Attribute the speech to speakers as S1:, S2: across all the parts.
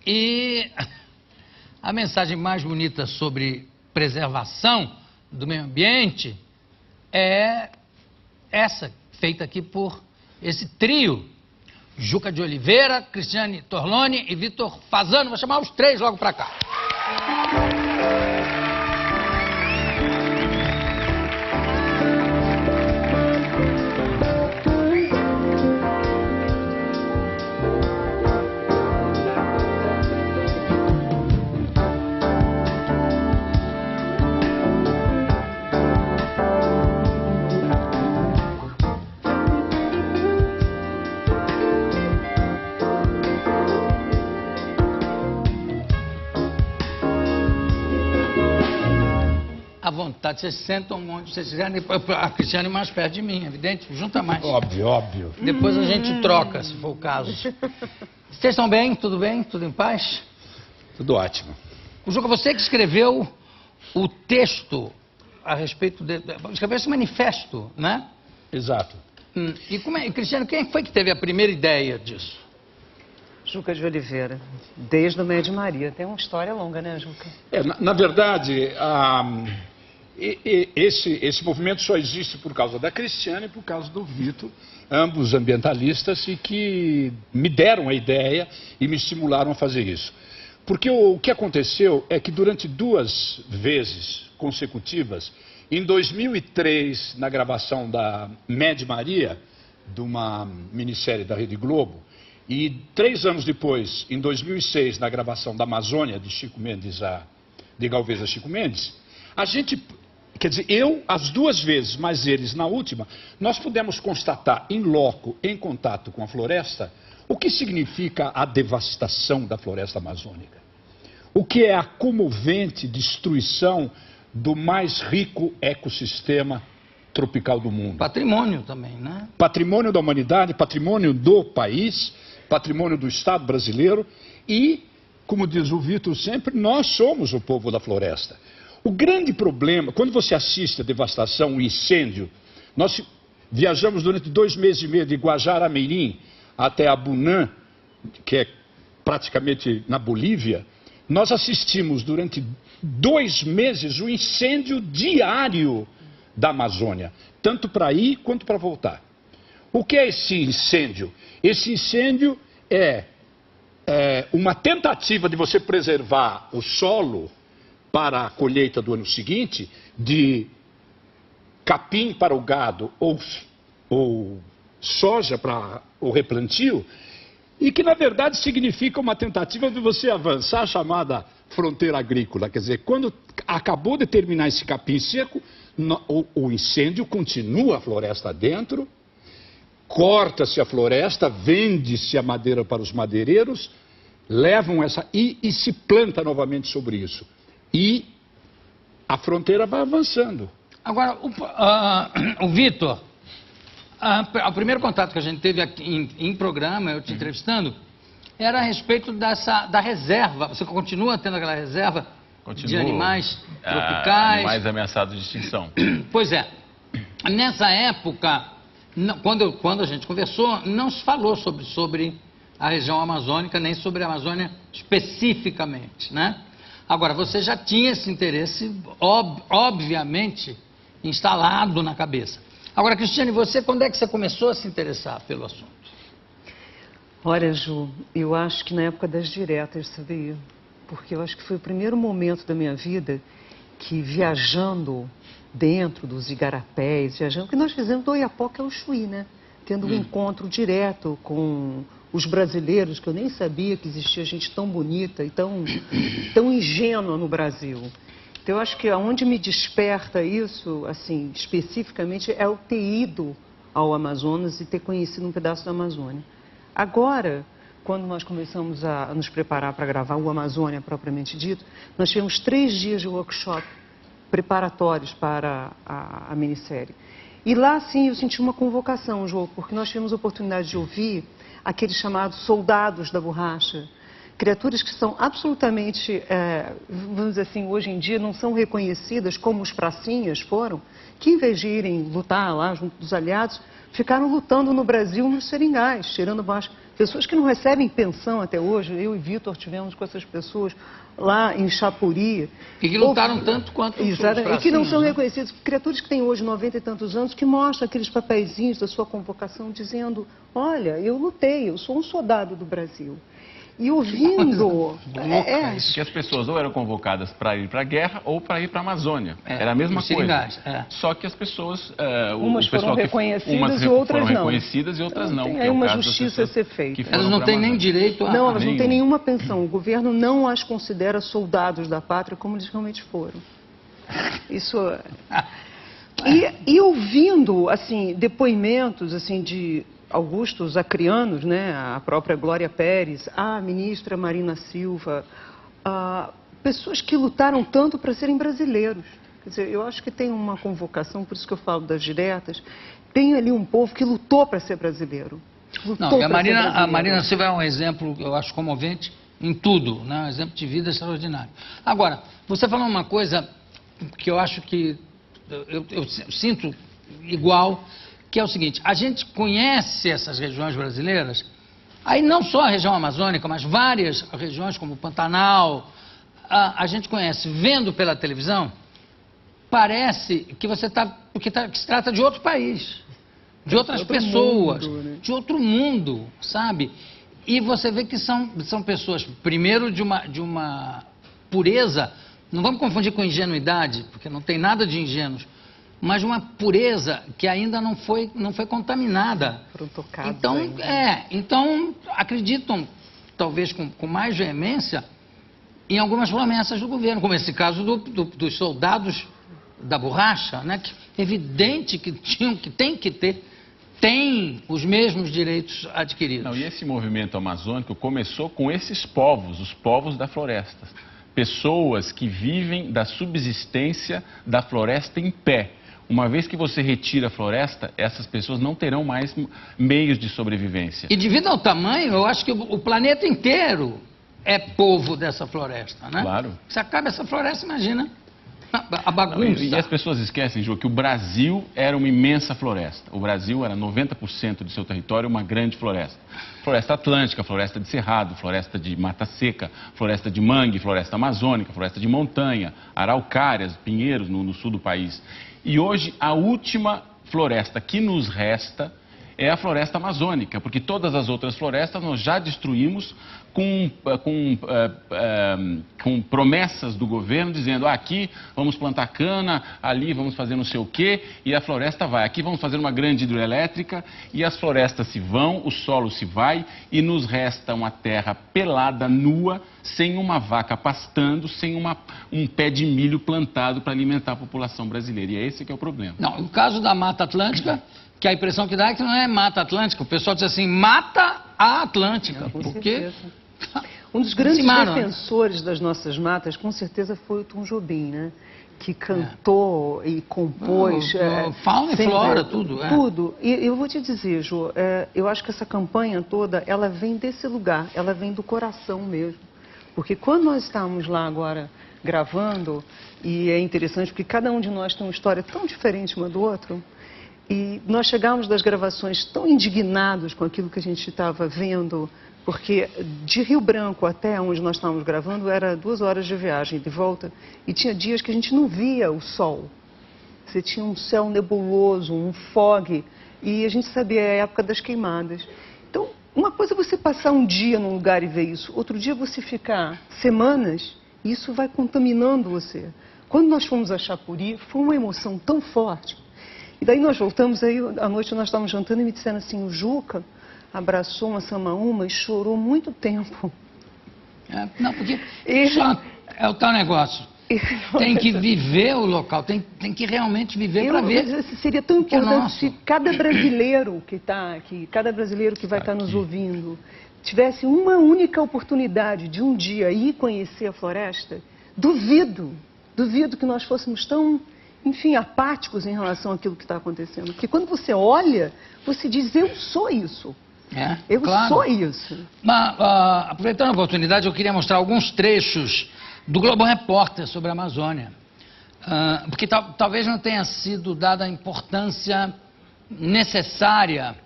S1: E a mensagem mais bonita sobre preservação do meio ambiente é essa, feita aqui por esse trio: Juca de Oliveira, Cristiane Torloni e Vitor Fasano. Vou chamar os três logo para cá. À vontade, vocês sentam onde vocês quiserem. A Cristiane mais perto de mim, evidente, junta mais.
S2: Óbvio, óbvio.
S1: Depois a gente troca, se for o caso. Vocês estão bem? Tudo bem? Tudo em paz?
S2: Tudo ótimo.
S1: O Juca, você que escreveu o texto a respeito escreveu esse manifesto, né?
S2: Exato.
S1: E Cristiane, quem foi que teve a primeira ideia disso?
S3: Juca de Oliveira, desde o Médio Maria. Tem uma história longa, né, Juca?
S2: Na verdade, esse movimento só existe por causa da Cristiane e por causa do Vitor, ambos ambientalistas, e que me deram a ideia e me estimularam a fazer isso. Porque o que aconteceu é que durante 2 vezes consecutivas, em 2003, na gravação da Médio Maria, de uma minissérie da Rede Globo, e 3 anos depois, em 2006, na gravação da Amazônia, de Chico Mendes de Galvez a Chico Mendes, a gente, quer dizer, eu as 2 vezes, mas eles na última, nós pudemos constatar em loco, em contato com a floresta, o que significa a devastação da floresta amazônica. O que é a comovente destruição do mais rico ecossistema tropical do mundo.
S1: Patrimônio também, né?
S2: Patrimônio da humanidade, patrimônio do país, patrimônio do Estado brasileiro e, como diz o Vitor sempre, nós somos o povo da floresta. O grande problema, quando você assiste a devastação, o incêndio, nós viajamos durante 2 meses e meio de Guajará-Mirim até Abunã, que é praticamente na Bolívia, nós assistimos durante 2 meses o incêndio diário da Amazônia, tanto para ir quanto para voltar. O que é esse incêndio? Esse incêndio é uma tentativa de você preservar o solo para a colheita do ano seguinte, de capim para o gado ou soja para o replantio, e que na verdade significa uma tentativa de você avançar a chamada fronteira agrícola. Quer dizer, quando acabou de terminar esse capim seco, o incêndio continua a floresta dentro, corta-se a floresta, vende-se a madeira para os madeireiros, levam essa e se planta novamente sobre isso. E a fronteira vai avançando.
S1: Agora, o Vitor, o primeiro contato que a gente teve aqui em programa, eu te entrevistando, era a respeito da reserva. Você continua tendo aquela reserva de animais tropicais?
S4: Animais ameaçados de extinção.
S1: Pois é. Nessa época, quando a gente conversou, não se falou sobre a região amazônica, nem sobre a Amazônia especificamente, né? Agora, você já tinha esse interesse, obviamente, instalado na cabeça. Agora, Cristiane, você, quando é que você começou a se interessar pelo assunto?
S3: Olha, Ju, eu acho que na época das diretas, sabia? Porque eu acho que foi o primeiro momento da minha vida que, viajando dentro dos igarapés, viajando, que nós fizemos do Oiapoque ao Chuí, né? Tendo um encontro direto com os brasileiros, que eu nem sabia que existia gente tão bonita e tão ingênua no Brasil. Então, eu acho que aonde me desperta isso, assim, especificamente, é o ter ido ao Amazonas e ter conhecido um pedaço da Amazônia. Agora, quando nós começamos a nos preparar para gravar o Amazônia propriamente dito, nós tivemos 3 dias de workshop preparatórios para a minissérie. E lá, sim, eu senti uma convocação, João, porque nós tivemos a oportunidade de ouvir aqueles chamados soldados da borracha, criaturas que são absolutamente, vamos dizer assim, hoje em dia não são reconhecidas como os pracinhas foram, que em vez de irem lutar lá junto dos aliados, ficaram lutando no Brasil nos seringais, tirando baixo. Pessoas que não recebem pensão até hoje, eu e Vitor tivemos com essas pessoas lá em Chapuri.
S1: E que lutaram tanto quanto os
S3: e que não são
S1: né?
S3: reconhecidos. Criaturas que têm hoje 90 e tantos anos, que mostram aqueles papeizinhos da sua convocação dizendo, olha, eu lutei, eu sou um soldado do Brasil. E ouvindo...
S4: Que as pessoas ou eram convocadas para ir para a guerra ou para ir para a Amazônia. Era a mesma coisa. Só que as pessoas...
S3: umas foram reconhecidas e outras não.
S4: Tem
S3: aí uma justiça a ser feita.
S1: Elas não têm nem direito a...
S3: Não, elas não têm nenhuma pensão. O governo não as considera soldados da pátria como eles realmente foram. Isso... E ouvindo, assim, depoimentos, assim, de... augustos acrianos, né, a própria Glória Pérez, a ministra Marina Silva, pessoas que lutaram tanto para serem brasileiros. Quer dizer, eu acho que tem uma convocação, por isso que eu falo das diretas, tem ali um povo que lutou para ser brasileiro.
S1: A Marina Silva é um exemplo, eu acho, comovente em tudo, né, um exemplo de vida extraordinário. Agora, você falou uma coisa que eu acho que eu sinto igual, que é o seguinte, a gente conhece essas regiões brasileiras, aí não só a região amazônica, mas várias regiões como o Pantanal, a gente conhece vendo pela televisão, parece que que se trata de outro país, de outras pessoas,
S3: mundo, né?
S1: De outro mundo, sabe? E você vê que são pessoas, primeiro, de uma pureza, não vamos confundir com ingenuidade, porque não tem nada de ingênuos, mas uma pureza que ainda não foi contaminada.
S3: Foram tocados
S1: então,
S3: ainda.
S1: Então acreditam, talvez com mais veemência, em algumas promessas do governo, como esse caso dos soldados da borracha, né? Que é evidente que tem os mesmos direitos adquiridos.
S4: Não, e esse movimento amazônico começou com esses povos, os povos da floresta. Pessoas que vivem da subsistência da floresta em pé. Uma vez que você retira a floresta, essas pessoas não terão mais meios de sobrevivência.
S1: E devido ao tamanho, eu acho que o planeta inteiro é povo dessa floresta, né?
S4: Claro.
S1: Se acaba essa floresta, imagina a bagunça.
S4: E as pessoas esquecem, Ju, que o Brasil era uma imensa floresta. O Brasil era 90% de seu território uma grande floresta. Floresta atlântica, floresta de cerrado, floresta de mata seca, floresta de mangue, floresta amazônica, floresta de montanha, araucárias, pinheiros no sul do país. E hoje a última floresta que nos resta é a floresta amazônica, porque todas as outras florestas nós já destruímos com promessas do governo dizendo aqui vamos plantar cana, ali vamos fazer não sei o quê, e a floresta vai. Aqui vamos fazer uma grande hidrelétrica e as florestas se vão, o solo se vai e nos resta uma terra pelada, nua, sem uma vaca pastando, sem um pé de milho plantado para alimentar a população brasileira. E é esse que é o problema.
S1: Não, no caso da Mata Atlântica, que a impressão que dá é que não é Mata Atlântica, o pessoal diz assim, mata a Atlântica, porque...
S3: Um dos grandes defensores das nossas matas, com certeza, foi o Tom Jobim, né? Que cantou e compôs...
S1: fauna e flora, tudo.
S3: Tudo. E eu vou te dizer, Jô, eu acho que essa campanha toda, ela vem desse lugar, ela vem do coração mesmo. Porque quando nós estamos lá agora gravando, e é interessante porque cada um de nós tem uma história tão diferente uma do outro, e nós chegamos das gravações tão indignados com aquilo que a gente estava vendo, porque de Rio Branco até onde nós estávamos gravando era 2 horas de viagem de volta, e tinha dias que a gente não via o sol. Você tinha um céu nebuloso, um fog, e a gente sabia a época das queimadas. Então, uma coisa é você passar um dia num lugar e ver isso, outro dia você ficar semanas, e isso vai contaminando você. Quando nós fomos a Chapuri, foi uma emoção tão forte. E daí nós voltamos, aí à noite nós estávamos jantando e me disseram assim, o Juca abraçou uma samaúma e chorou muito tempo.
S1: Não, porque só é o tal negócio. Tem que viver o local, tem que realmente viver para ver.
S3: Seria tão importante se cada brasileiro que está aqui, cada brasileiro que vai estar nos ouvindo, tivesse uma única oportunidade de um dia ir conhecer a floresta. Duvido que nós fôssemos tão, enfim, apáticos em relação àquilo que está acontecendo. Porque quando você olha, você diz, eu sou isso. Eu
S1: claro.
S3: sou isso.
S1: Mas, aproveitando a oportunidade, eu queria mostrar alguns trechos do Globo Repórter sobre a Amazônia. Porque talvez não tenha sido dada a importância necessária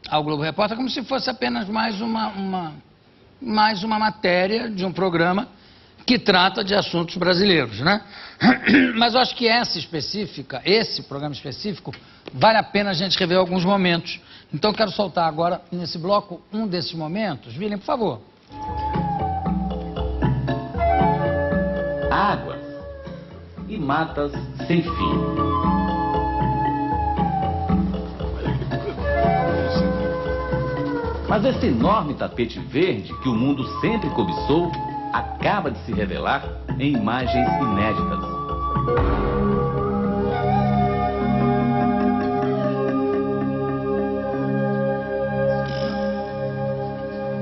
S1: ao Globo Repórter, como se fosse apenas mais uma matéria de um programa que trata de assuntos brasileiros, né? Mas eu acho que esse programa específico, vale a pena a gente rever alguns momentos. Então, eu quero soltar agora, nesse bloco, um desses momentos. William, por favor.
S5: Águas e matas sem fim. Mas esse enorme tapete verde que o mundo sempre cobiçou acaba de se revelar em imagens inéditas.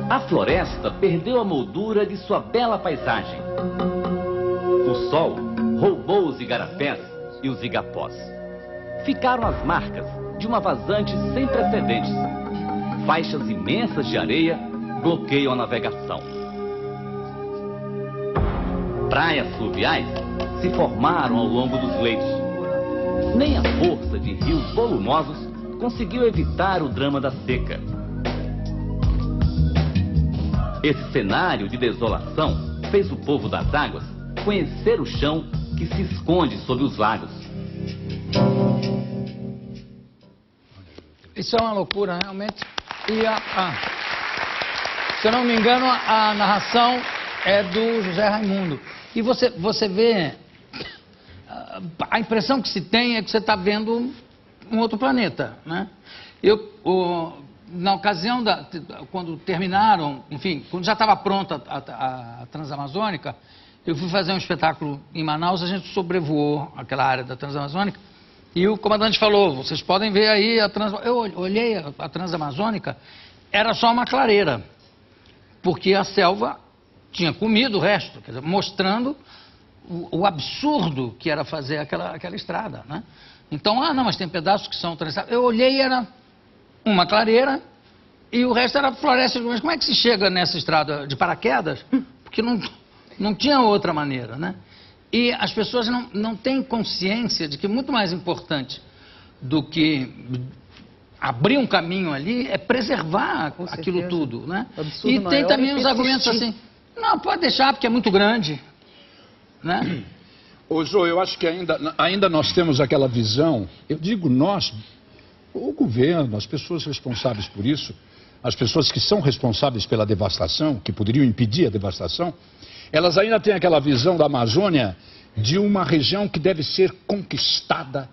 S5: A floresta perdeu a moldura de sua bela paisagem. O sol roubou os igarapés e os igapós. Ficaram as marcas de uma vazante sem precedentes. Faixas imensas de areia bloqueiam a navegação. Praias fluviais se formaram ao longo dos leitos. Nem a força de rios volumosos conseguiu evitar o drama da seca. Esse cenário de desolação fez o povo das águas conhecer o chão que se esconde sob os lagos.
S1: Isso é uma loucura, realmente. E se eu não me engano, a narração é do José Raimundo. E você vê, a impressão que se tem é que você está vendo um outro planeta, né? Na ocasião, quando terminaram, enfim, quando já estava pronta a Transamazônica, eu fui fazer um espetáculo em Manaus, a gente sobrevoou aquela área da Transamazônica, e o comandante falou, vocês podem ver aí a Transamazônica. Eu olhei a Transamazônica, era só uma clareira, porque a selva tinha comido o resto, quer dizer, mostrando o absurdo que era fazer aquela estrada, né? Então, não, mas tem pedaços que são trançados. Eu olhei, era uma clareira e o resto era floresta. Mas como é que se chega nessa estrada de paraquedas? Porque não tinha outra maneira, né? E as pessoas não têm consciência de que muito mais importante do que abrir um caminho ali é preservar aquilo tudo, né? E tem também os argumentos assim, não, pode deixar porque é muito grande, né?
S2: Ô Jô, eu acho que ainda nós temos aquela visão, eu digo nós, o governo, as pessoas responsáveis por isso, as pessoas que são responsáveis pela devastação, que poderiam impedir a devastação, elas ainda têm aquela visão da Amazônia de uma região que deve ser conquistada,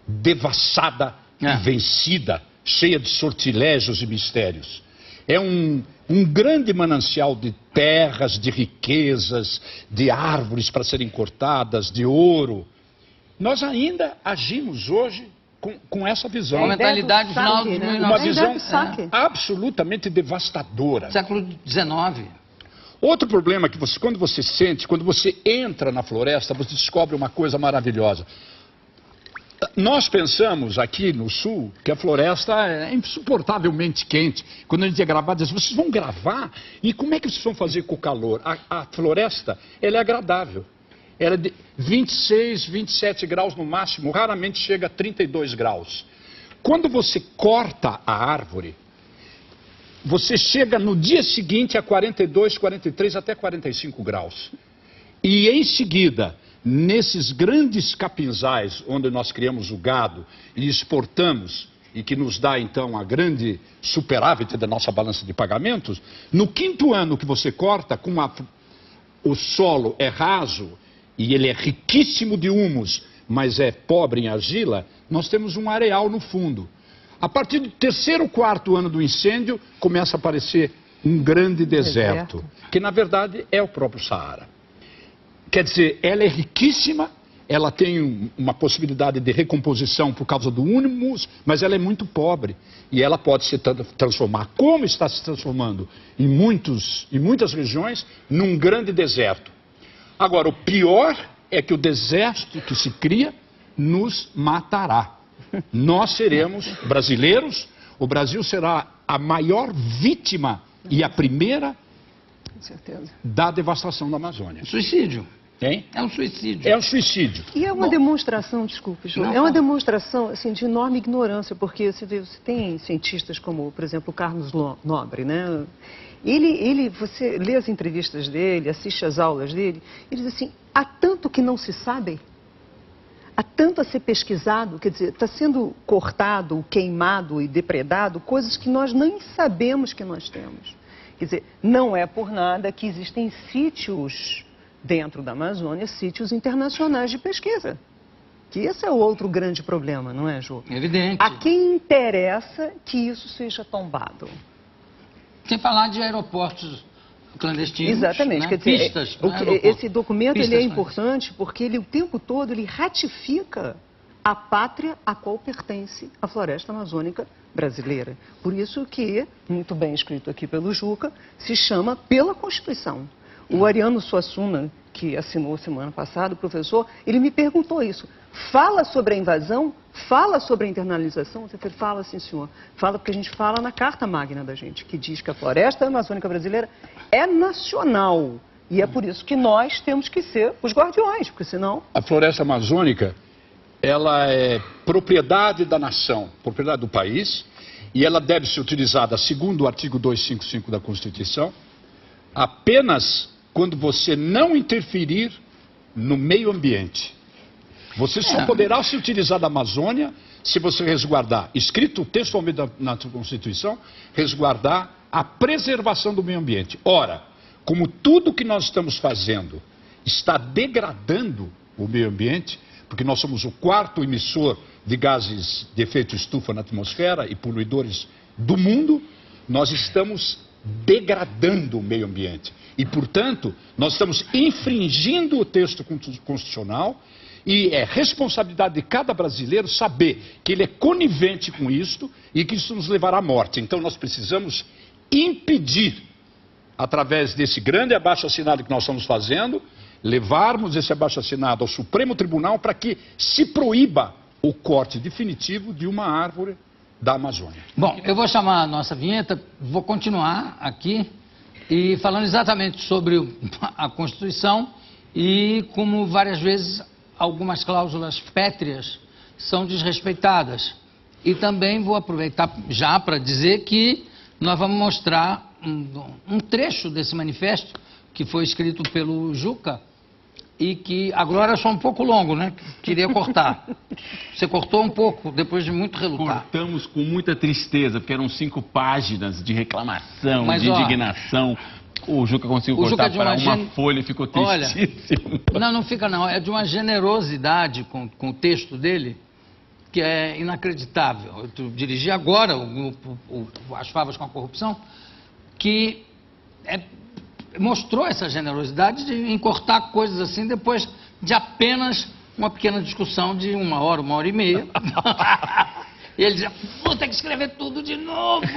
S2: devassada e vencida, cheia de sortilégios e mistérios. É um grande manancial de terras, de riquezas, de árvores para serem cortadas, de ouro. Nós ainda agimos hoje com essa visão.
S1: Uma mentalidade final de
S2: uma visão absolutamente devastadora.
S1: Século XIX.
S2: Outro problema é que quando você entra na floresta, você descobre uma coisa maravilhosa. Nós pensamos aqui no sul que a floresta é insuportavelmente quente. Quando a gente é gravado, diz, vocês vão gravar? E como é que vocês vão fazer com o calor? A floresta, ela é agradável. Ela é de 26, 27 graus no máximo, raramente chega a 32 graus. Quando você corta a árvore, você chega no dia seguinte a 42, 43, até 45 graus. E em seguida, nesses grandes capinzais onde nós criamos o gado e exportamos, e que nos dá então a grande superávit da nossa balança de pagamentos, no quinto ano que você corta, o solo é raso e ele é riquíssimo de humus, mas é pobre em argila, nós temos um areal no fundo. A partir do terceiro, quarto ano do incêndio, começa a aparecer um grande deserto, que na verdade é o próprio Saara. Quer dizer, ela é riquíssima, ela tem uma possibilidade de recomposição por causa do humus, mas ela é muito pobre. E ela pode se transformar, como está se transformando em muitas regiões, num grande deserto. Agora, o pior é que o deserto que se cria nos matará. Nós seremos brasileiros, o Brasil será a maior vítima e a primeira
S3: Com certeza.
S2: da devastação da Amazônia.
S1: Suicídio.
S2: Hein?
S1: É um suicídio.
S2: É um suicídio.
S3: E é uma demonstração, desculpe, João, é uma demonstração assim, de enorme ignorância, porque você tem cientistas como, por exemplo, o Carlos Nobre, né? Você lê as entrevistas dele, assiste às aulas dele, ele diz assim, há tanto que não se sabe, há tanto a ser pesquisado, quer dizer, está sendo cortado, queimado e depredado coisas que nós nem sabemos que nós temos. Quer dizer, não é por nada que existem sítios dentro da Amazônia, sítios internacionais de pesquisa. Que esse é o outro grande problema, não é, Ju?
S1: Evidente.
S3: A quem interessa que isso seja tombado?
S1: Sem falar de aeroportos clandestinos.
S3: Exatamente.
S1: Né?
S3: Quer dizer,
S1: Pistas.
S3: esse documento ele é
S1: Pistas
S3: importante porque ele o tempo todo ele ratifica a pátria a qual pertence a floresta amazônica brasileira. Por isso que, muito bem escrito aqui pelo Juca, se chama pela Constituição. O Ariano Suassuna, que assinou semana passada, o professor, ele me perguntou isso. Fala sobre a invasão? Fala sobre a internalização? Você fala, sim, senhor. Fala porque a gente fala na Carta Magna da gente, que diz que a floresta amazônica brasileira é nacional. E é por isso que nós temos que ser os guardiões, porque senão...
S2: A floresta amazônica, ela é propriedade da nação, propriedade do país, e ela deve ser utilizada, segundo o artigo 255 da Constituição, apenas quando você não interferir no meio ambiente. Você só poderá se utilizar da Amazônia se você resguardar, escrito textualmente na Constituição, resguardar a preservação do meio ambiente. Ora, como tudo que nós estamos fazendo está degradando o meio ambiente, porque nós somos o quarto emissor de gases de efeito estufa na atmosfera e poluidores do mundo, nós estamos degradando o meio ambiente. E, portanto, nós estamos infringindo o texto constitucional e é responsabilidade de cada brasileiro saber que ele é conivente com isto e que isso nos levará à morte. Então, nós precisamos impedir, através desse grande abaixo-assinado que nós estamos fazendo, levarmos esse abaixo-assinado ao Supremo Tribunal para que se proíba o corte definitivo de uma árvore da Amazônia.
S1: Bom, eu vou chamar a nossa vinheta, vou continuar aqui e falando exatamente sobre a Constituição e como várias vezes algumas cláusulas pétreas são desrespeitadas. E também vou aproveitar já para dizer que nós vamos mostrar um trecho desse manifesto que foi escrito pelo Juca e que agora é só um pouco longo, né? Queria cortar. Você cortou um pouco, depois de muito relutar.
S4: Cortamos com muita tristeza, porque eram 5 páginas de reclamação,
S1: Mas,
S4: de
S1: ó,
S4: indignação. O Juca conseguiu cortar para uma folha e ficou tristíssimo.
S1: Olha, não fica não, é de uma generosidade com o texto dele que é inacreditável. Eu dirigi agora As Favas com a Corrupção, que mostrou essa generosidade em cortar coisas assim depois de apenas uma pequena discussão de 1 hora, 1h30. E ele dizia, vou ter que escrever tudo de novo.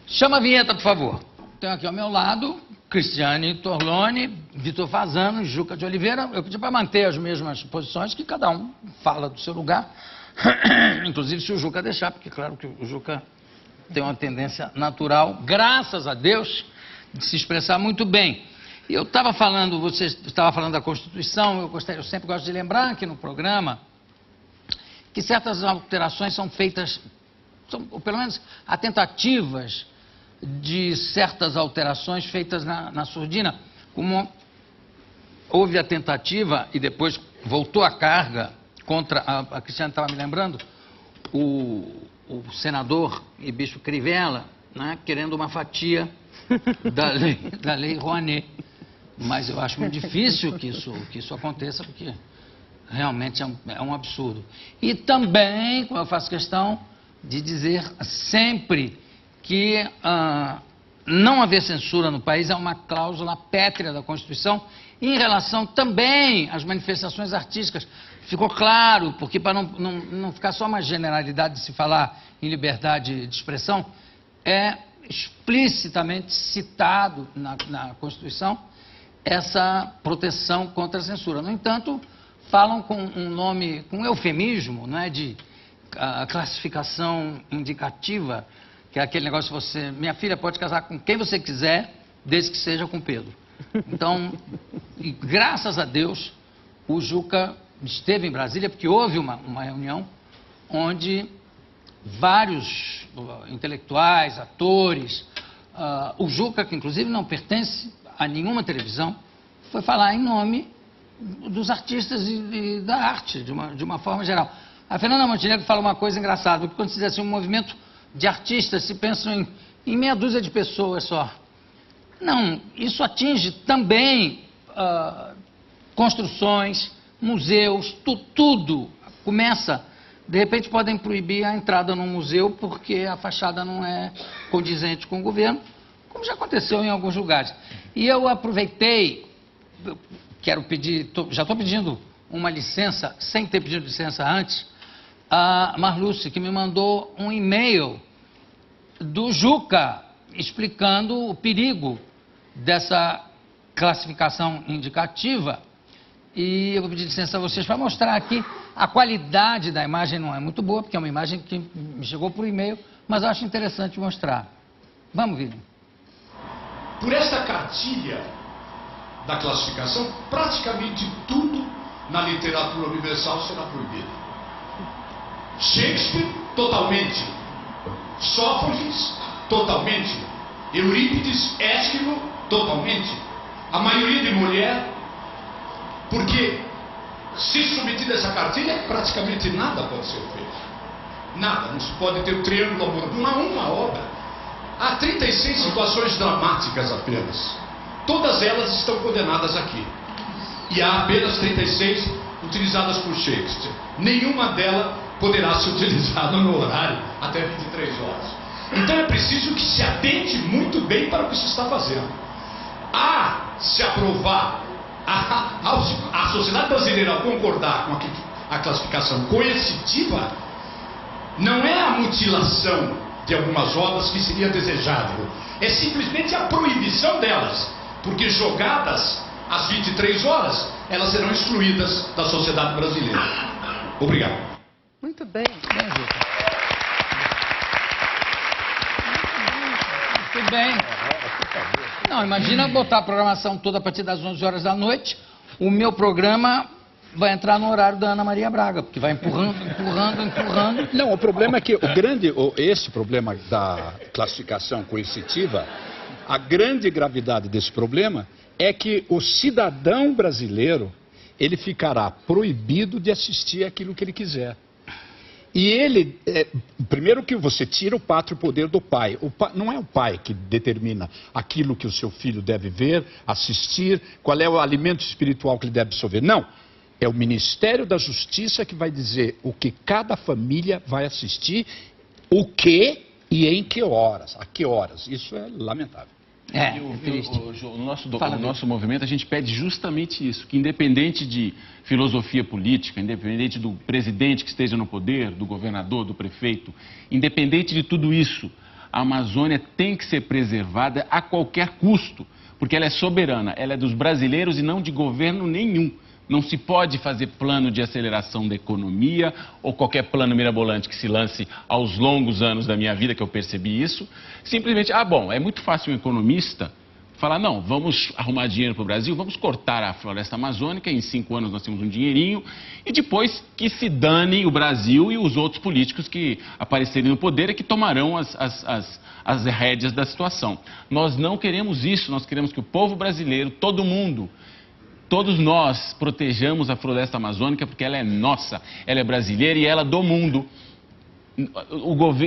S1: Chama a vinheta, por favor. Tenho aqui ao meu lado Cristiane Torlone, Vitor Fasano e Juca de Oliveira. Eu pedi para manter as mesmas posições, que cada um fala do seu lugar. Inclusive se o Juca deixar, porque claro que o Juca tem uma tendência natural, graças a Deus, de se expressar muito bem. E eu estava falando, você estava falando da Constituição, eu sempre gosto de lembrar aqui no programa que certas alterações são feitas, ou pelo menos há tentativas de certas alterações feitas na surdina, como houve a tentativa e depois voltou a carga contra, a Cristiane estava me lembrando, o senador e bispo Crivella, né, querendo uma fatia da lei Rouanet. Mas eu acho muito difícil que isso aconteça, porque realmente é um absurdo. E também, como eu faço questão de dizer sempre que não haver censura no país é uma cláusula pétrea da Constituição em relação também às manifestações artísticas. Ficou claro, porque para não ficar só uma generalidade de se falar em liberdade de expressão, é explicitamente citado na Constituição essa proteção contra a censura. No entanto, falam com um nome, com um eufemismo, não é, de classificação indicativa, que é aquele negócio de você, minha filha pode casar com quem você quiser, desde que seja com Pedro. Então, e graças a Deus, o Juca esteve em Brasília, porque houve uma reunião onde vários intelectuais, atores, o Juca, que inclusive não pertence a nenhuma televisão, foi falar em nome dos artistas e da arte, de uma forma geral. A Fernanda Montenegro fala uma coisa engraçada, porque quando se diz assim, um movimento de artistas, se pensa em meia dúzia de pessoas só. Não, isso atinge também construções, museus, tudo começa. De repente podem proibir a entrada num museu porque a fachada não é condizente com o governo, como já aconteceu em alguns lugares. E eu aproveitei, quero pedir, já estou pedindo uma licença, sem ter pedido licença antes, a Marluce, que me mandou um e-mail do Juca explicando o perigo dessa classificação indicativa. E eu vou pedir licença a vocês para mostrar aqui. A qualidade da imagem não é muito boa, porque é uma imagem que me chegou por e-mail, mas eu acho interessante mostrar. Vamos, Vini.
S2: Por essa cartilha da classificação, praticamente tudo na literatura universal será proibido. Shakespeare, totalmente. Sófocles, totalmente. Eurípides, Ésquilo, totalmente. A maioria de mulher, porque se submetida a essa cartilha, praticamente nada pode ser feito. Nada, não se pode ter o triângulo amoroso. Não há uma obra. Há 36 situações dramáticas apenas. Todas elas estão condenadas aqui. E há apenas 36 utilizadas por Shakespeare. Nenhuma delas poderá ser utilizada no horário até 23 horas. Então é preciso que se atente muito bem para o que se está fazendo. Se aprovar, a sociedade brasileira ao concordar com a classificação coercitiva, não é a mutilação de algumas obras que seria desejável, é simplesmente a proibição delas, porque jogadas às 23 horas, elas serão excluídas da sociedade brasileira. Obrigado.
S3: Muito bem.
S1: Muito bem. Não, imagina botar a programação toda a partir das 11 horas da noite, o meu programa vai entrar no horário da Ana Maria Braga, porque vai empurrando.
S2: Não, o problema é que esse problema da classificação coercitiva, a grande gravidade desse problema é que o cidadão brasileiro, ele ficará proibido de assistir aquilo que ele quiser. E ele, primeiro que você tira o pátrio poder do pai. Não é o pai que determina aquilo que o seu filho deve ver, assistir, qual é o alimento espiritual que ele deve absorver. Não, é o Ministério da Justiça que vai dizer o que cada família vai assistir, o que e em que horas, a que horas. Isso é lamentável.
S4: No nosso movimento a gente pede justamente isso, que independente de filosofia política, independente do presidente que esteja no poder, do governador, do prefeito, independente de tudo isso, a Amazônia tem que ser preservada a qualquer custo, porque ela é soberana, ela é dos brasileiros e não de governo nenhum. Não se pode fazer plano de aceleração da economia ou qualquer plano mirabolante que se lance aos longos anos da minha vida, que eu percebi isso. Simplesmente, bom, é muito fácil um economista falar, não, vamos arrumar dinheiro para o Brasil, vamos cortar a floresta amazônica, em 5 anos nós temos um dinheirinho, e depois que se dane o Brasil e os outros políticos que aparecerem no poder é que tomarão as rédeas da situação. Nós não queremos isso, nós queremos que o povo brasileiro, todo mundo, todos nós protejamos a floresta amazônica porque ela é nossa, ela é brasileira e ela é do mundo.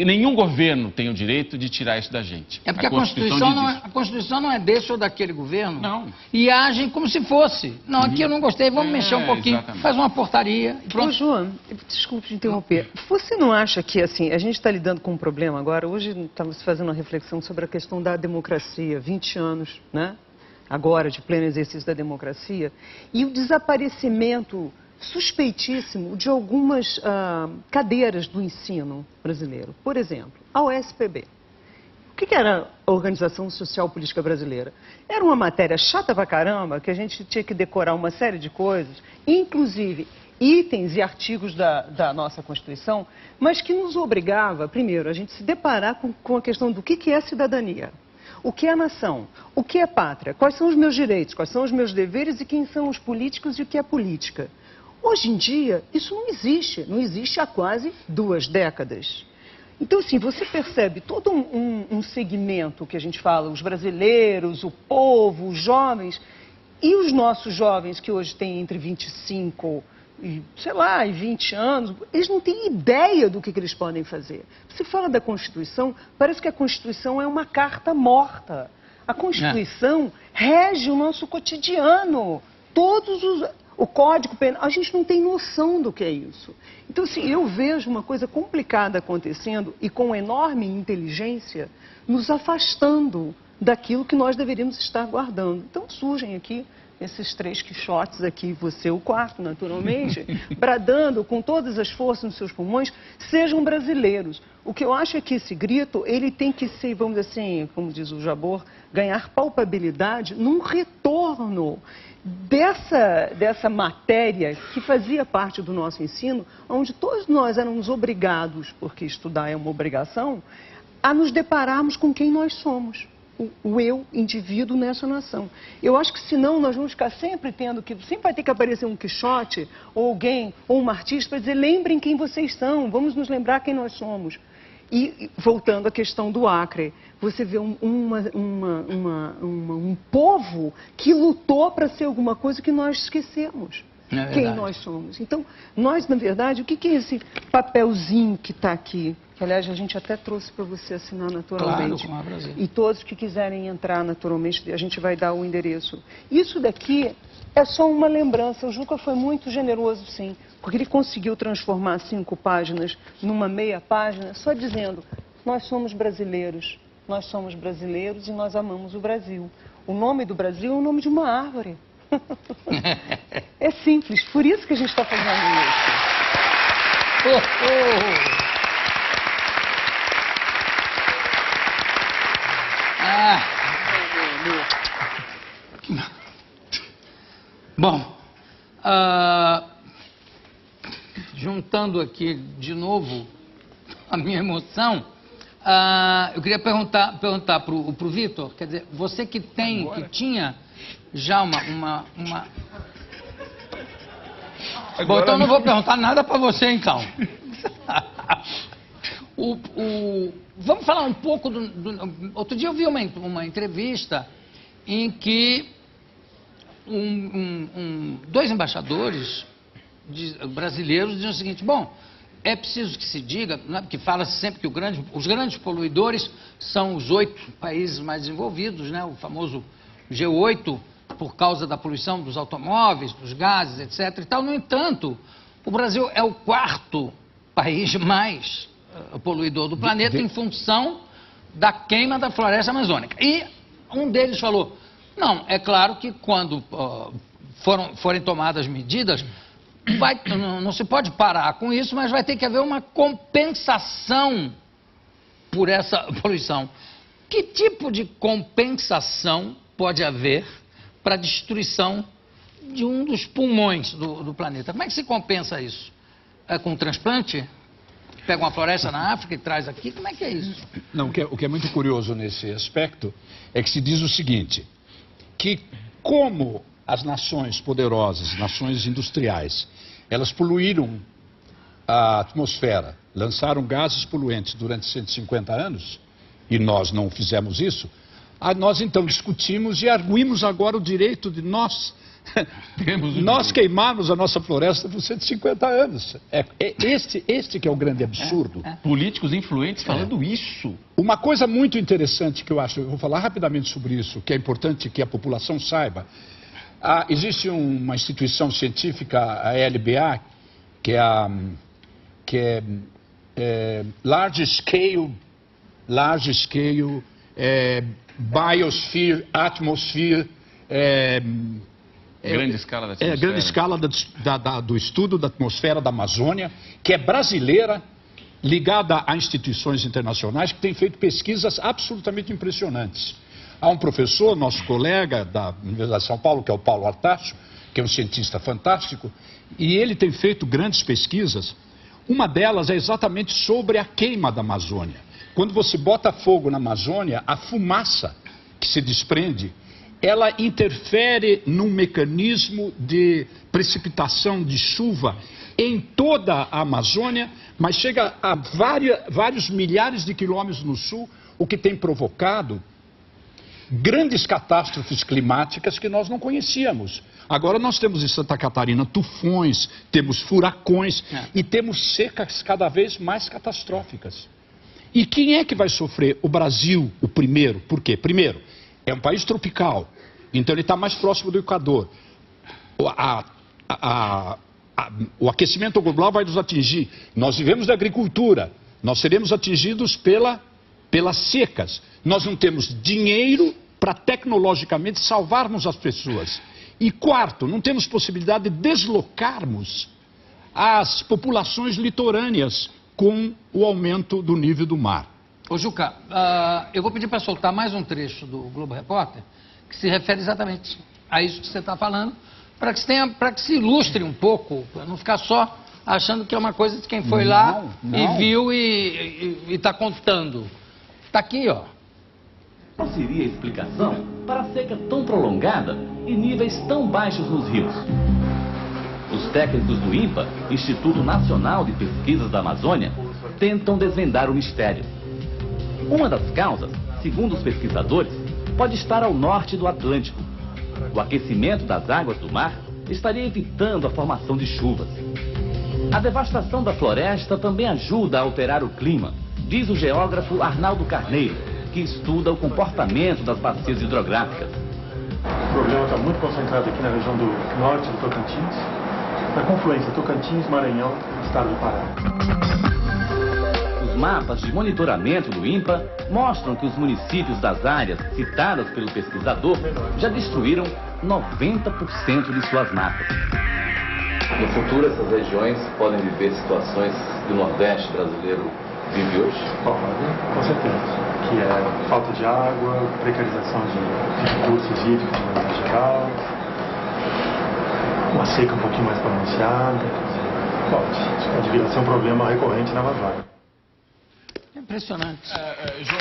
S4: Nenhum governo tem o direito de tirar isso da gente.
S1: É porque a Constituição não é desse ou daquele governo.
S4: Não.
S1: E agem como se fosse. Não, aqui eu não gostei, vamos mexer um pouquinho, exatamente. Faz uma portaria e pronto.
S3: Ô, João, desculpe te interromper. Você não acha que, assim, a gente está lidando com um problema agora? Hoje estamos fazendo uma reflexão sobre a questão da democracia, 20 anos, né? Agora, de pleno exercício da democracia, e o desaparecimento suspeitíssimo de algumas cadeiras do ensino brasileiro. Por exemplo, a OSPB. O que era a Organização Social Política Brasileira? Era uma matéria chata pra caramba, que a gente tinha que decorar uma série de coisas, inclusive itens e artigos da nossa Constituição, mas que nos obrigava, primeiro, a gente se deparar com a questão do que é cidadania. O que é nação? O que é pátria? Quais são os meus direitos? Quais são os meus deveres? E quem são os políticos e o que é política? Hoje em dia, isso não existe. Não existe há quase 2 décadas. Então, assim, você percebe todo um segmento que a gente fala, os brasileiros, o povo, os jovens, e os nossos jovens que hoje têm entre 25 e, sei lá, e 20 anos, eles não têm ideia do que eles podem fazer. Você fala da Constituição, parece que a Constituição é uma carta morta. A Constituição rege o nosso cotidiano. O Código Penal, a gente não tem noção do que é isso. Então, assim, eu vejo uma coisa complicada acontecendo e com enorme inteligência nos afastando daquilo que nós deveríamos estar guardando. Então, surgem aqui esses 3 quixotes aqui, você o 4º, naturalmente, bradando com todas as forças nos seus pulmões, sejam brasileiros. O que eu acho é que esse grito, ele tem que ser, vamos dizer assim, como diz o Jabor, ganhar palpabilidade num retorno dessa matéria que fazia parte do nosso ensino, onde todos nós éramos obrigados, porque estudar é uma obrigação, a nos depararmos com quem nós somos. O eu, indivíduo nessa nação. Eu acho que senão nós vamos ficar sempre sempre vai ter que aparecer um Quixote, ou alguém, ou um artista para dizer, lembrem quem vocês são, vamos nos lembrar quem nós somos. E voltando à questão do Acre, você vê um povo que lutou para ser alguma coisa que nós esquecemos. Quem nós somos. Então, nós, na verdade, o que é esse papelzinho que está aqui? Que, aliás, a gente até trouxe para você assinar naturalmente.
S1: Claro, com
S3: e todos que quiserem entrar naturalmente, a gente vai dar o endereço. Isso daqui é só uma lembrança. O Juca foi muito generoso, sim, porque ele conseguiu transformar 5 páginas numa meia página, só dizendo, nós somos brasileiros e nós amamos o Brasil. O nome do Brasil é o nome de uma árvore. É simples, por isso que a gente está fazendo isso.
S1: Bom, juntando aqui de novo a minha emoção, eu queria perguntar para o Vitor, quer dizer, você que tinha já uma... Bom, então eu não vou perguntar nada para você, então. Vamos falar um pouco Outro dia eu vi uma entrevista em que 2 embaixadores brasileiros diziam o seguinte, bom, é preciso que se diga, né, porque fala-se sempre que os grandes poluidores são os 8 países mais desenvolvidos, né, o famoso G8, por causa da poluição dos automóveis, dos gases, etc. e tal. No entanto, o Brasil é o 4º país mais poluidor do planeta em função da queima da floresta amazônica. E um deles falou, não, é claro que quando forem tomadas medidas, não se pode parar com isso, mas vai ter que haver uma compensação por essa poluição. Que tipo de compensação pode haver para a destruição de um dos pulmões do planeta? Como é que se compensa isso? É com transplante? Pega uma floresta na África e traz aqui? Como é que é isso?
S2: Não, o que é muito curioso nesse aspecto é que se diz o seguinte, que como as nações poderosas, nações industriais, elas poluíram a atmosfera, lançaram gases poluentes durante 150 anos, e nós não fizemos isso, nós então discutimos e arguimos agora o direito de nós queimarmos a nossa floresta por 150 anos. Este que é o grande absurdo.
S4: Políticos influentes falando isso.
S2: Uma coisa muito interessante que eu acho, eu vou falar rapidamente sobre isso, que é importante que a população saiba. Existe uma instituição científica, a LBA, que é Large Scale Biosphere, Atmosphere,
S4: grande escala da atmosfera.
S2: Grande escala do estudo da atmosfera da Amazônia, que é brasileira, ligada a instituições internacionais que têm feito pesquisas absolutamente impressionantes. Há um professor, nosso colega da Universidade de São Paulo, que é o Paulo Artacho, que é um cientista fantástico, e ele tem feito grandes pesquisas. Uma delas é exatamente sobre a queima da Amazônia. Quando você bota fogo na Amazônia, a fumaça que se desprende, ela interfere num mecanismo de precipitação de chuva em toda a Amazônia, mas chega a vários milhares de quilômetros no sul, o que tem provocado grandes catástrofes climáticas que nós não conhecíamos. Agora nós temos em Santa Catarina tufões, temos furacões e temos secas cada vez mais catastróficas. E quem é que vai sofrer? O Brasil, o primeiro. Por quê? Primeiro, é um país tropical, então ele está mais próximo do Equador. O aquecimento global vai nos atingir. Nós vivemos da agricultura, nós seremos atingidos pelas secas. Nós não temos dinheiro para tecnologicamente salvarmos as pessoas. E quarto, não temos possibilidade de deslocarmos as populações litorâneas com o aumento do nível do mar.
S1: Ô Juca, eu vou pedir para soltar mais um trecho do Globo Repórter, que se refere exatamente a isso que você está falando, para que se ilustre um pouco, para não ficar só achando que é uma coisa de quem foi lá e viu e está contando. Está aqui, ó.
S5: Qual seria a explicação para a seca tão prolongada e níveis tão baixos nos rios? Os técnicos do INPA, Instituto Nacional de Pesquisas da Amazônia, tentam desvendar o mistério. Uma das causas, segundo os pesquisadores, pode estar ao norte do Atlântico. O aquecimento das águas do mar estaria evitando a formação de chuvas. A devastação da floresta também ajuda a alterar o clima, diz o geógrafo Arnaldo Carneiro, que estuda o comportamento das bacias hidrográficas.
S6: O problema está muito concentrado aqui na região do norte do Tocantins, na confluência Tocantins, Maranhão e estado do Pará.
S5: Os mapas de monitoramento do INPA mostram que os municípios das áreas citadas pelo pesquisador já destruíram 90% de suas matas.
S7: No futuro, essas regiões podem viver situações que o Nordeste brasileiro vive hoje?
S6: Com certeza. Que é falta de água, precarização de recursos hídricos de maneira geral, uma seca um pouquinho mais pronunciada. Pode vir a ser um problema recorrente na Amazônia.
S1: É impressionante.
S4: João,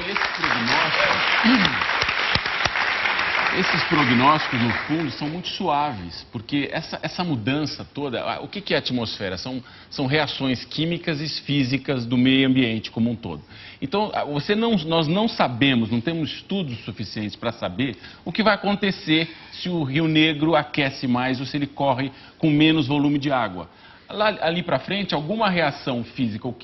S4: esses prognósticos, no fundo, são muito suaves, porque essa mudança toda, o que é a atmosfera? São reações químicas e físicas do meio ambiente como um todo. Então, nós não sabemos, não temos estudos suficientes para saber o que vai acontecer se o Rio Negro aquece mais ou se ele corre com menos volume de água. Ali para frente, alguma reação física ou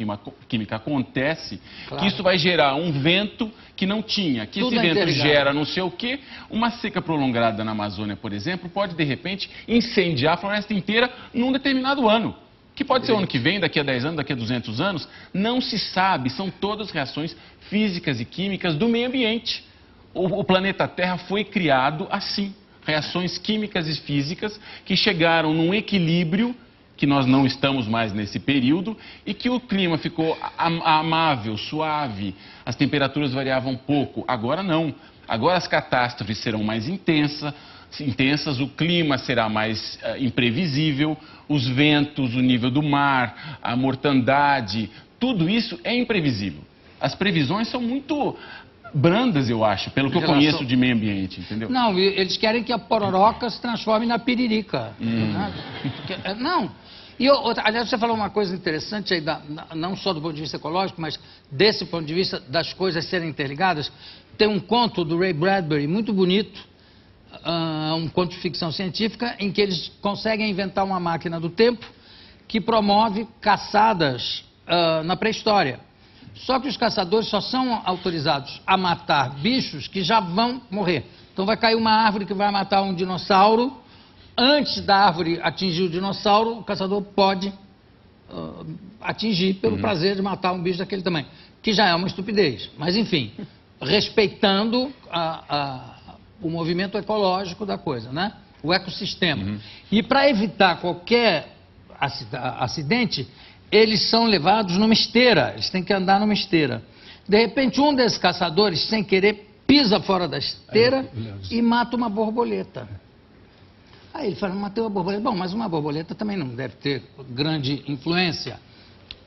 S4: química acontece, claro, que isso vai gerar um vento que não tinha, que esse vento gera não sei o quê. Uma seca prolongada na Amazônia, por exemplo, pode de repente incendiar a floresta inteira num determinado ano. Que pode ser o ano que vem, daqui a 10 anos, daqui a 200 anos, não se sabe, são todas reações físicas e químicas do meio ambiente. O planeta Terra foi criado assim, reações químicas e físicas que chegaram num equilíbrio, que nós não estamos mais nesse período, e que o clima ficou amável, suave, as temperaturas variavam pouco. Agora não. Agora as catástrofes serão mais intensas, o clima será mais imprevisível, os ventos, o nível do mar, a mortandade, tudo isso é imprevisível. As previsões são muito brandas, eu acho, pelo que eu conheço de meio ambiente, entendeu?
S1: Não, eles querem que a pororoca se transforme na piririca. Não. E, aliás, você falou uma coisa interessante aí, não só do ponto de vista ecológico, mas desse ponto de vista das coisas serem interligadas. Tem um conto do Ray Bradbury, muito bonito, um conto de ficção científica, em que eles conseguem inventar uma máquina do tempo que promove caçadas na pré-história. Só que os caçadores só são autorizados a matar bichos que já vão morrer. Então vai cair uma árvore que vai matar um dinossauro. Antes da árvore atingir o dinossauro, o caçador pode atingir pelo prazer de matar um bicho daquele tamanho. Que já é uma estupidez. Mas, enfim, respeitando o movimento ecológico da coisa, né? O ecossistema. E para evitar qualquer acidente, eles são levados numa esteira. Eles têm que andar numa esteira. De repente, um desses caçadores, sem querer, pisa fora da esteira e mata uma borboleta. Aí ele fala, matei uma borboleta. Bom, mas uma borboleta também não deve ter grande influência.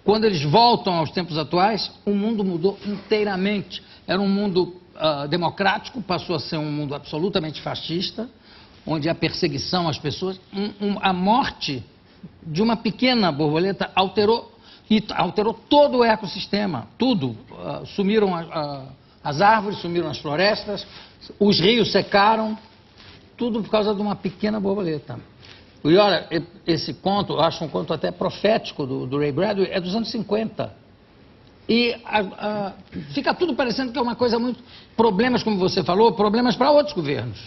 S1: Quando eles voltam aos tempos atuais, o mundo mudou inteiramente. Era um mundo democrático, passou a ser um mundo absolutamente fascista, onde a perseguição às pessoas, a morte de uma pequena borboleta alterou todo o ecossistema, tudo. Sumiram as árvores, sumiram as florestas, os rios secaram, tudo por causa de uma pequena borboleta. E olha, esse conto, eu acho um conto até profético do Ray Bradbury, é dos anos 50. E fica tudo parecendo que é uma coisa muito... Problemas, como você falou, problemas para outros governos,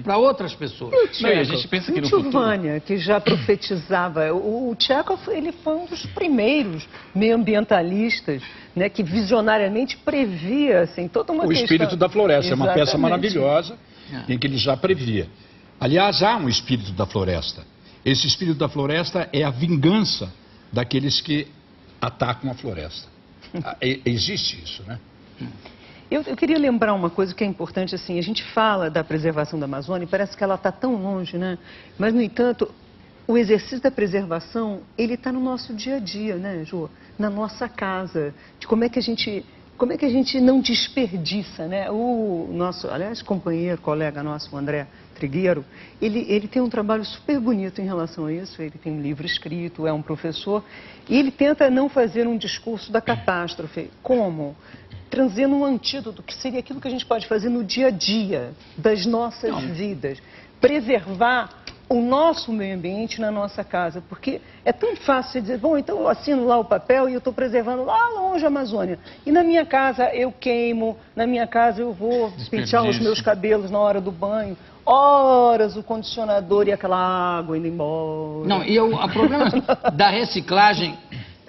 S1: para outras pessoas.
S3: E o Tchekhov,
S4: a gente pensa que no
S3: Vânia, que já profetizava, o Tchekhov, ele foi um dos primeiros meioambientalistas, né, que visionariamente previa, assim, toda uma
S2: questão... O Espírito da Floresta, é uma peça maravilhosa, em que ele já previa. Aliás, há um espírito da floresta. Esse espírito da floresta é a vingança daqueles que atacam a floresta. Existe isso, né?
S3: Eu queria lembrar uma coisa que é importante, assim, a gente fala da preservação da Amazônia e parece que ela está tão longe, né? Mas, no entanto, o exercício da preservação, ele está no nosso dia a dia, né, Jô? Na nossa casa, de como é que a gente não desperdiça, né? O nosso, aliás, companheiro, colega nosso, o André Trigueiro, ele tem um trabalho super bonito em relação a isso, ele tem um livro escrito, é um professor, e ele tenta não fazer um discurso da catástrofe. Como? Trazendo um antídoto, que seria aquilo que a gente pode fazer no dia a dia das nossas vidas. Preservar o nosso meio ambiente na nossa casa, porque é tão fácil dizer, bom, então eu assino lá o papel e eu estou preservando lá longe a Amazônia. E na minha casa eu queimo, na minha casa eu vou pentear os meus cabelos na hora do banho, horas o condicionador e aquela água indo embora.
S1: Não, e o problema da reciclagem,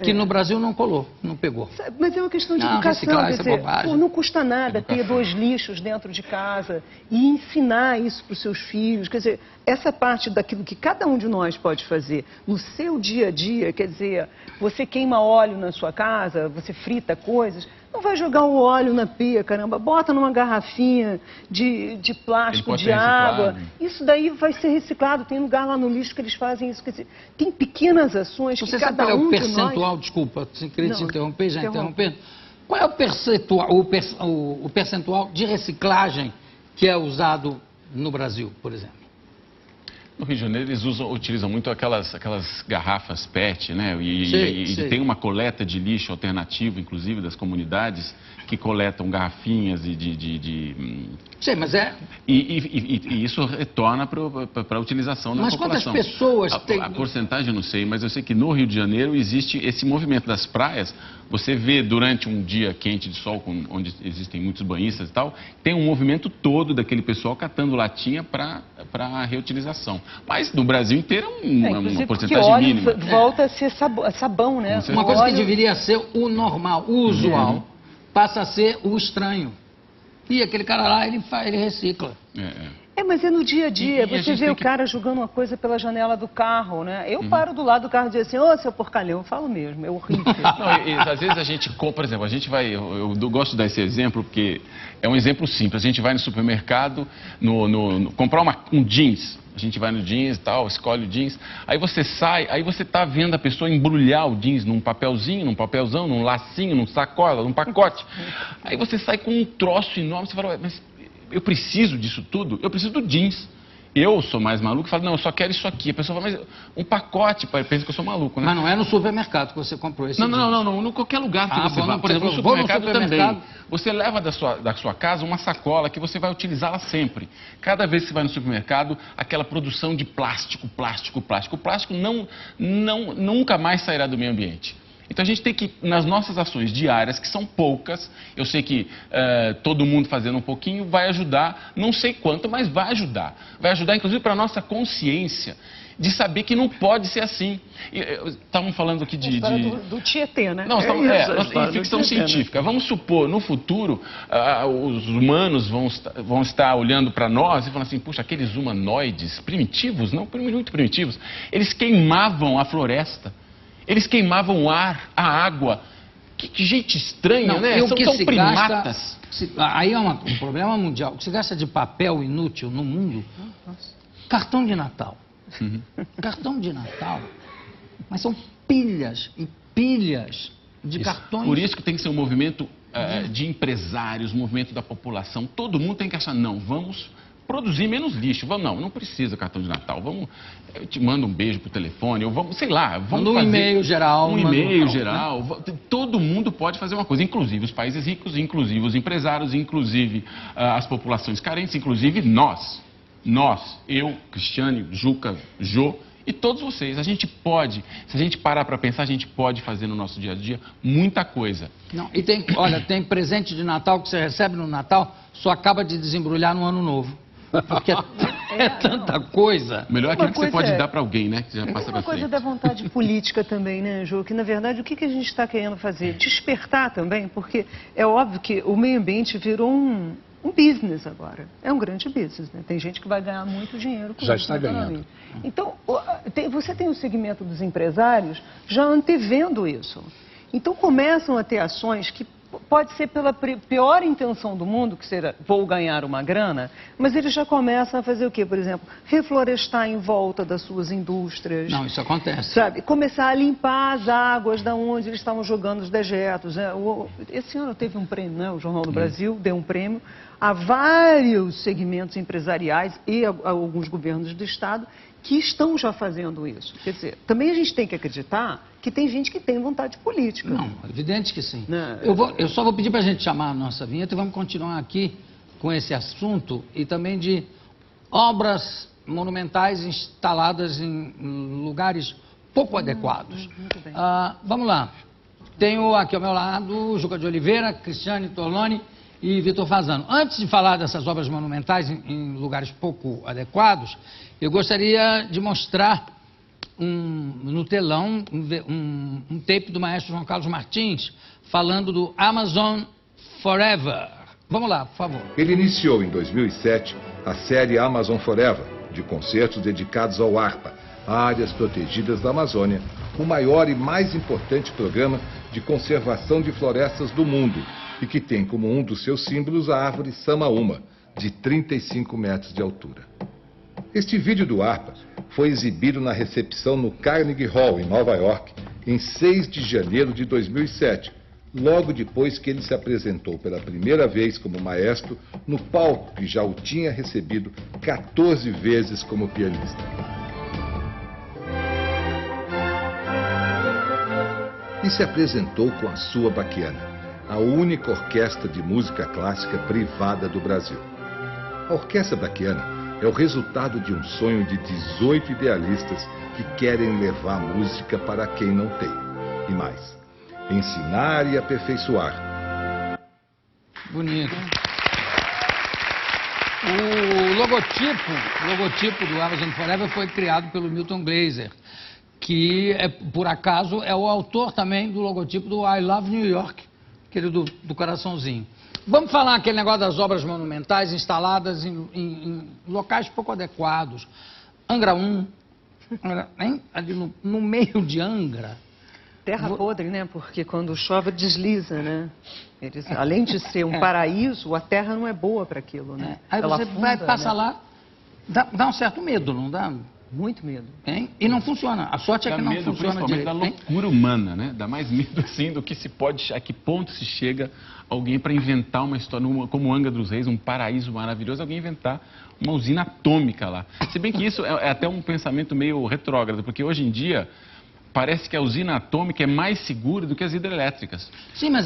S1: que no Brasil não colou, não pegou.
S3: Mas é uma questão de educação, quer dizer, não custa nada ter 2 lixos dentro de casa e ensinar isso para os seus filhos, quer dizer, essa parte daquilo que cada um de nós pode fazer no seu dia a dia, quer dizer, você queima óleo na sua casa, você frita coisas, não vai jogar o óleo na pia, caramba, bota numa garrafinha de plástico, de água, isso daí vai ser reciclado, tem lugar lá no lixo que eles fazem isso, quer dizer, tem pequenas ações que cada um de nós... Você sabe qual é o
S1: percentual, desculpa, sem querer te interromper, já interrompendo, qual é o percentual de reciclagem que é usado no Brasil, por exemplo?
S4: No Rio de Janeiro eles utilizam muito aquelas garrafas PET, né? E tem uma coleta de lixo alternativo, inclusive, das comunidades que coletam garrafinhas
S1: Sim, mas é...
S4: E isso retorna para a utilização da população.
S1: Mas quantas pessoas tem...
S4: A porcentagem eu não sei, mas eu sei que no Rio de Janeiro existe esse movimento das praias. Você vê durante um dia quente de sol, onde existem muitos banhistas e tal, tem um movimento todo daquele pessoal catando latinha para a reutilização. Mas no Brasil inteiro é uma porcentagem mínima.
S3: Volta a ser sabão, né?
S1: Uma coisa que deveria ser o normal, o usual, passa a ser o estranho. E aquele cara lá, ele recicla.
S3: Mas é no dia a dia. Você vê o cara jogando uma coisa pela janela do carro, né? Eu paro do lado do carro e digo assim, ô, seu porcalhão, eu falo mesmo, é horrível.
S4: Às vezes a gente compra, por exemplo, a gente vai, eu gosto de dar esse exemplo porque é um exemplo simples. A gente vai no supermercado, comprar um jeans. A gente vai no jeans e tal, escolhe o jeans. Aí você sai, aí você tá vendo a pessoa embrulhar o jeans num papelzinho, num papelzão, num lacinho, num sacola, num pacote. Aí você sai com um troço enorme, você fala, mas eu preciso disso tudo? Eu preciso do jeans. Eu sou mais maluco e falo, não, eu só quero isso aqui. A pessoa fala, mas um pacote, pensa que eu sou maluco, né?
S1: Mas não é no supermercado que você comprou esse jeans.
S4: Não, em qualquer lugar que você vá. Por exemplo, no supermercado também. Você leva da sua casa uma sacola que você vai utilizá-la sempre. Cada vez que você vai no supermercado, aquela produção de plástico. O plástico nunca mais sairá do meio ambiente. Então a gente tem que, nas nossas ações diárias, que são poucas, eu sei que todo mundo fazendo um pouquinho vai ajudar, não sei quanto, mas vai ajudar. Vai ajudar, inclusive, para a nossa consciência de saber que não pode ser assim. Estávamos falando aqui
S3: do Tietê, né?
S4: Não, em ficção científica. Vamos supor, no futuro, os humanos vão estar olhando para nós e falando assim, puxa, aqueles humanoides primitivos, não muito primitivos, eles queimavam a floresta. Eles queimavam o ar, a água, Que gente estranha,
S1: Não,
S4: né?
S1: e o
S4: São
S1: que
S4: tão
S1: se
S4: primatas.
S1: Aí é um problema mundial. O que se gasta de papel inútil no mundo, cartão de Natal. Cartão de Natal. Mas são pilhas e pilhas de cartões.
S4: Por isso que tem que ser um movimento de empresários, um movimento da população. Todo mundo tem que achar, não, vamos produzir menos lixo. Vamos, não precisa cartão de Natal. Vamos, eu te mando um beijo pro telefone, ou vamos, sei lá, vamos
S1: fazer um e-mail geral.
S4: Um e-mail geral. Né? Todo mundo pode fazer uma coisa, inclusive os países ricos, inclusive os empresários, inclusive as populações carentes, inclusive nós. Nós, eu, Cristiane, Juca, Jô e todos vocês. A gente pode, se a gente parar para pensar, a gente pode fazer no nosso dia a dia muita coisa.
S1: Não, e tem, olha, tem presente de Natal que você recebe no Natal, só acaba de desembrulhar no Ano Novo. Porque é tanta coisa.
S4: Melhor aquilo que você pode dar para alguém, né? Que já passa para frente.
S3: Uma coisa da vontade política também, né, Jô? Que, na verdade, o que a gente está querendo fazer? Despertar também, porque é óbvio que o meio ambiente virou um business agora. É um grande business, né? Tem gente que vai ganhar muito dinheiro com isso.
S2: Já está ganhando.
S3: Então, você tem o segmento dos empresários já antevendo isso. Então, começam a ter ações que pode ser pela pior intenção do mundo, que seja, vou ganhar uma grana, mas eles já começam a fazer o quê? Por exemplo, reflorestar em volta das suas indústrias.
S1: Não, isso acontece.
S3: Sabe? Começar a limpar as águas da onde eles estavam jogando os dejetos. Né? Esse ano teve um prêmio, né? O Jornal do Brasil deu um prêmio a vários segmentos empresariais e a alguns governos do Estado que estão já fazendo isso. Quer dizer, também a gente tem que acreditar que tem gente que tem vontade política.
S1: Não, evidente que sim.
S3: Né?
S1: Eu só vou pedir para a gente chamar a nossa vinheta e vamos continuar aqui com esse assunto e também de obras monumentais instaladas em lugares pouco adequados.
S3: Muito bem.
S1: Vamos lá. Tenho aqui ao meu lado Juca de Oliveira, Cristiane Torloni e Vitor Fasano. Antes de falar dessas obras monumentais em lugares pouco adequados, eu gostaria de mostrar no telão um tape do maestro João Carlos Martins falando do Amazon Forever. Vamos lá, por favor.
S8: Ele iniciou em 2007 a série Amazon Forever, de concertos dedicados ao ARPA, Áreas Protegidas da Amazônia, o maior e mais importante programa de conservação de florestas do mundo e que tem como um dos seus símbolos a árvore Samaúma, de 35 metros de altura. Este vídeo do ARPA foi exibido na recepção no Carnegie Hall, em Nova York, em 6 de janeiro de 2007, logo depois que ele se apresentou pela primeira vez como maestro no palco que já o tinha recebido 14 vezes como pianista. E se apresentou com a sua Baquiana, a única orquestra de música clássica privada do Brasil. A Orquestra Baquiana é o resultado de um sonho de 18 idealistas que querem levar música para quem não tem. E mais, ensinar e aperfeiçoar.
S1: Bonito. O logotipo do Amazon Forever foi criado pelo Milton Glaser, que, por acaso, é o autor também do logotipo do I Love New York, aquele do coraçãozinho. Vamos falar aquele negócio das obras monumentais instaladas em locais pouco adequados. Angra 1, ali no meio de Angra.
S3: Terra podre, né? Porque quando chove desliza, né? Eles, além de ser um paraíso, a terra não é boa para aquilo, né?
S1: Aí
S3: ela
S1: você
S3: afunda,
S1: passa
S3: né?
S1: lá, dá um certo medo, não dá?
S3: Muito medo.
S1: Hein? E não funciona. A sorte é que não
S4: medo,
S1: funciona
S4: principalmente
S1: direito.
S4: da loucura humana, né? Dá mais medo, assim, do que se pode... A que ponto se chega alguém para inventar uma história, como Angra dos Reis, um paraíso maravilhoso, alguém inventar uma usina atômica lá. Se bem que isso é até um pensamento meio retrógrado, porque hoje em dia parece que a usina atômica é mais segura do que as hidrelétricas.
S1: Sim, mas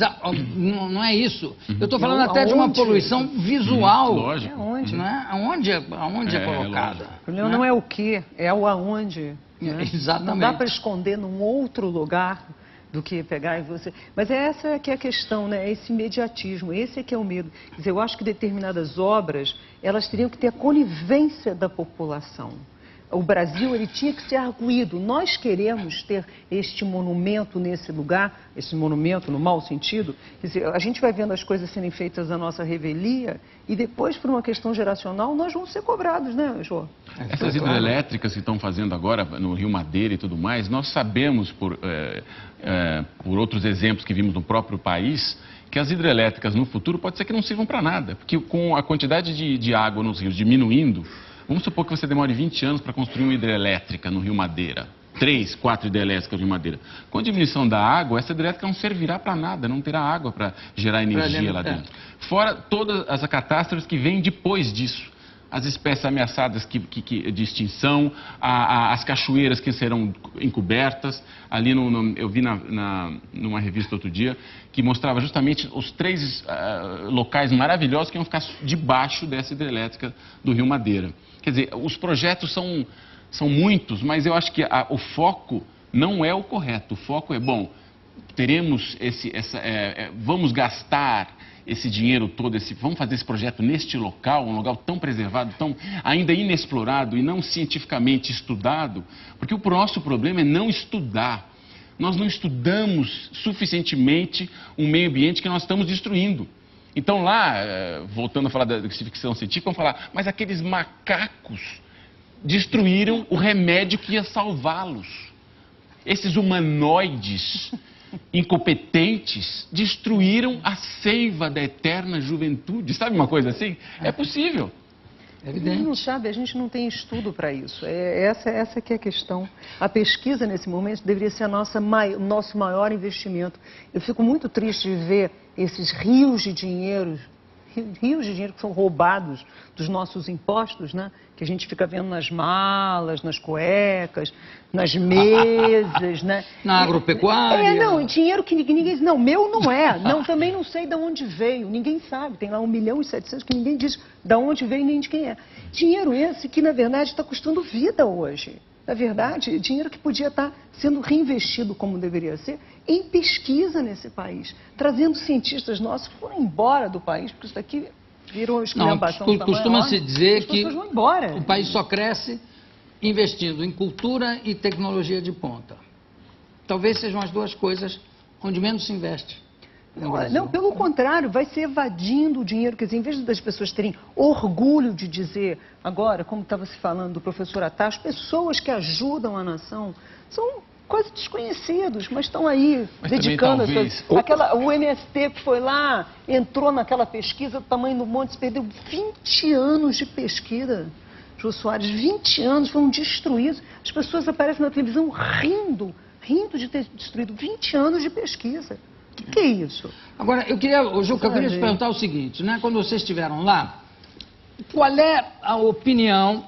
S1: não é isso. Eu estou falando até de uma poluição visual.
S4: Lógico.
S3: É onde?
S1: Né? Aonde é colocada?
S3: O problema não é o que, é o aonde. Né?
S1: Exatamente.
S3: Não dá para esconder num outro lugar do que pegar e você... Mas essa é que é a questão, né? Esse imediatismo, esse é que é o medo. Quer dizer, eu acho que determinadas obras, elas teriam que ter a conivência da população. o Brasil ele tinha que ser arguído. Nós queremos ter este monumento nesse lugar, esse monumento no mau sentido. Quer dizer, a gente vai vendo as coisas serem feitas à nossa revelia e depois, por uma questão geracional, nós vamos ser cobrados, né, Jô?
S4: Essas hidrelétricas que estão fazendo agora no Rio Madeira e tudo mais, nós sabemos por outros exemplos que vimos no próprio país, que as hidrelétricas no futuro pode ser que não sirvam para nada, porque com a quantidade de água nos rios diminuindo, vamos supor que você demore 20 anos para construir uma hidrelétrica no Rio Madeira. 3, 4 hidrelétricas no Rio Madeira. Com a diminuição da água, essa hidrelétrica não servirá para nada, não terá água para gerar energia lá dentro. Fora todas as catástrofes que vêm depois disso. As espécies ameaçadas de extinção, as cachoeiras que serão encobertas. Ali eu vi numa revista outro dia que mostrava justamente os 3 locais maravilhosos que iam ficar debaixo dessa hidrelétrica do Rio Madeira. Quer dizer, os projetos são muitos, mas eu acho que o foco não é o correto. O foco é, bom, teremos vamos gastar esse dinheiro todo, vamos fazer esse projeto neste local, um local tão preservado, tão ainda inexplorado e não cientificamente estudado, porque o nosso problema é não estudar. Nós não estudamos suficientemente o meio ambiente que nós estamos destruindo. Então lá, voltando a falar da ficção científica, vamos falar, mas aqueles macacos destruíram o remédio que ia salvá-los. Esses humanoides incompetentes destruíram a seiva da eterna juventude. Sabe uma coisa assim? É possível.
S3: É evidente. A gente não sabe, a gente não tem estudo para isso. Essa que é a questão. A pesquisa, nesse momento, deveria ser o nosso maior investimento. Eu fico muito triste de ver esses rios de dinheiro que são roubados dos nossos impostos, né? Que a gente fica vendo nas malas, nas cuecas, nas mesas, né?
S1: Na agropecuária.
S3: Não, dinheiro que ninguém diz, não, meu não é, não, também não sei de onde veio, ninguém sabe, tem lá 1.700.000 que ninguém diz de onde veio nem de quem é. Dinheiro esse que, na verdade, está custando vida hoje. Na verdade, dinheiro que podia estar sendo reinvestido como deveria ser em pesquisa nesse país, trazendo cientistas nossos que foram embora do país, porque isso daqui virou uma esculhambação.
S1: Costuma-se dizer que
S3: o
S1: país só cresce investindo em cultura e tecnologia de ponta. Talvez sejam as duas coisas onde menos se investe.
S3: Não, pelo contrário, vai se evadindo o dinheiro. Quer dizer, em vez das pessoas terem orgulho de dizer, agora, como estava se falando do professor Attar, as pessoas que ajudam a nação são quase desconhecidos, mas estão aí dedicando
S4: talvez...
S3: O MST que foi lá, entrou naquela pesquisa do tamanho do monte, se perdeu 20 anos de pesquisa. Jô Soares, 20 anos foram destruídos. As pessoas aparecem na televisão rindo de ter destruído 20 anos de pesquisa. O que é isso?
S1: Agora, eu queria te perguntar o seguinte, né? Quando vocês estiveram lá, qual é a opinião,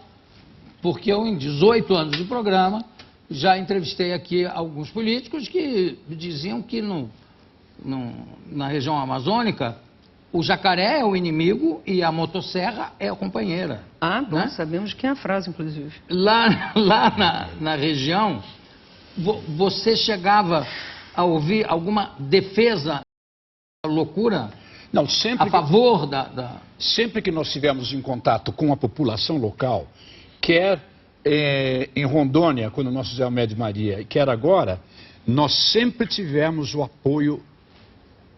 S1: porque eu em 18 anos de programa, já entrevistei aqui alguns políticos que diziam que na região amazônica, o jacaré é o inimigo e a motosserra é a companheira.
S3: Ah, bom, né? Sabemos que é a frase, inclusive.
S1: Lá na região, você chegava a ouvir alguma defesa da loucura?
S2: Não, sempre
S1: a favor
S2: Sempre que nós estivermos em contato com a população local, quer em Rondônia, quando nós fizemos a Média Maria, quer agora, nós sempre tivemos o apoio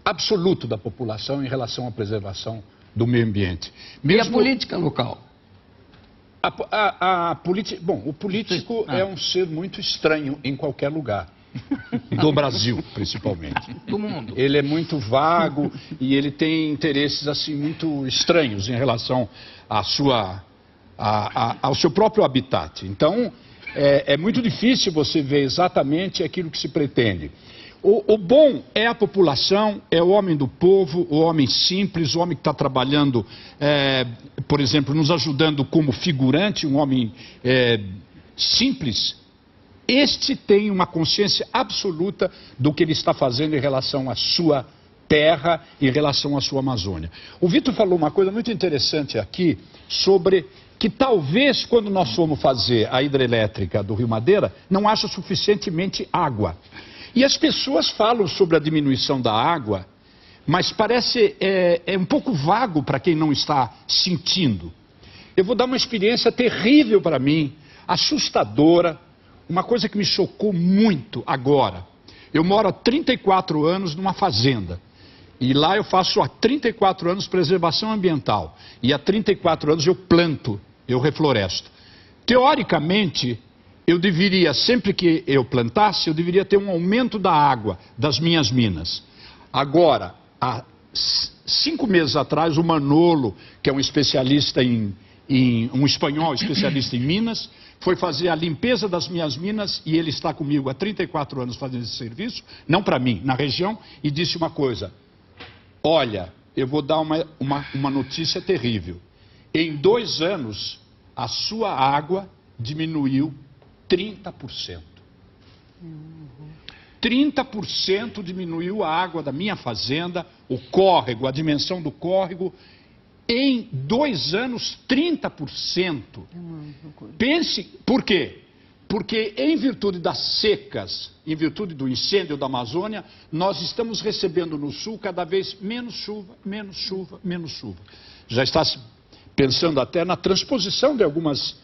S2: absoluto da população em relação à preservação do meio ambiente.
S1: E a política local?
S2: O político é um ser muito estranho em qualquer lugar. Do Brasil, principalmente.
S1: Do mundo.
S2: Ele é muito vago e ele tem interesses assim muito estranhos em relação ao seu próprio habitat. Então, é muito difícil você ver exatamente aquilo que se pretende. O bom é a população, é o homem do povo, o homem simples, o homem que está trabalhando, por exemplo, nos ajudando como figurante, um homem simples. Este tem uma consciência absoluta do que ele está fazendo em relação à sua terra, em relação à sua Amazônia. O Vitor falou uma coisa muito interessante aqui sobre que talvez quando nós formos fazer a hidrelétrica do Rio Madeira, não haja suficientemente água. E as pessoas falam sobre a diminuição da água, mas parece um pouco vago para quem não está sentindo. Eu vou dar uma experiência terrível para mim. assustadora, uma coisa que me chocou muito agora. Eu moro há 34 anos numa fazenda. E lá eu faço há 34 anos preservação ambiental. E há 34 anos eu planto, eu refloresto. Teoricamente, eu deveria, sempre que eu plantasse, eu deveria ter um aumento da água das minhas minas. Agora, há 5 meses atrás, o Manolo, que é um especialista um espanhol especialista em minas, foi fazer a limpeza das minhas minas e ele está comigo há 34 anos fazendo esse serviço, não para mim, na região, e disse uma coisa: olha, eu vou dar uma notícia terrível. Em 2 anos, a sua água diminuiu 30%. 30% diminuiu a água da minha fazenda, o córrego, a dimensão do córrego. Em 2 anos, 30%. Pense, por quê? Porque em virtude das secas, em virtude do incêndio da Amazônia, nós estamos recebendo no sul cada vez menos chuva, menos chuva, menos chuva. Já está se pensando até na transposição de algumas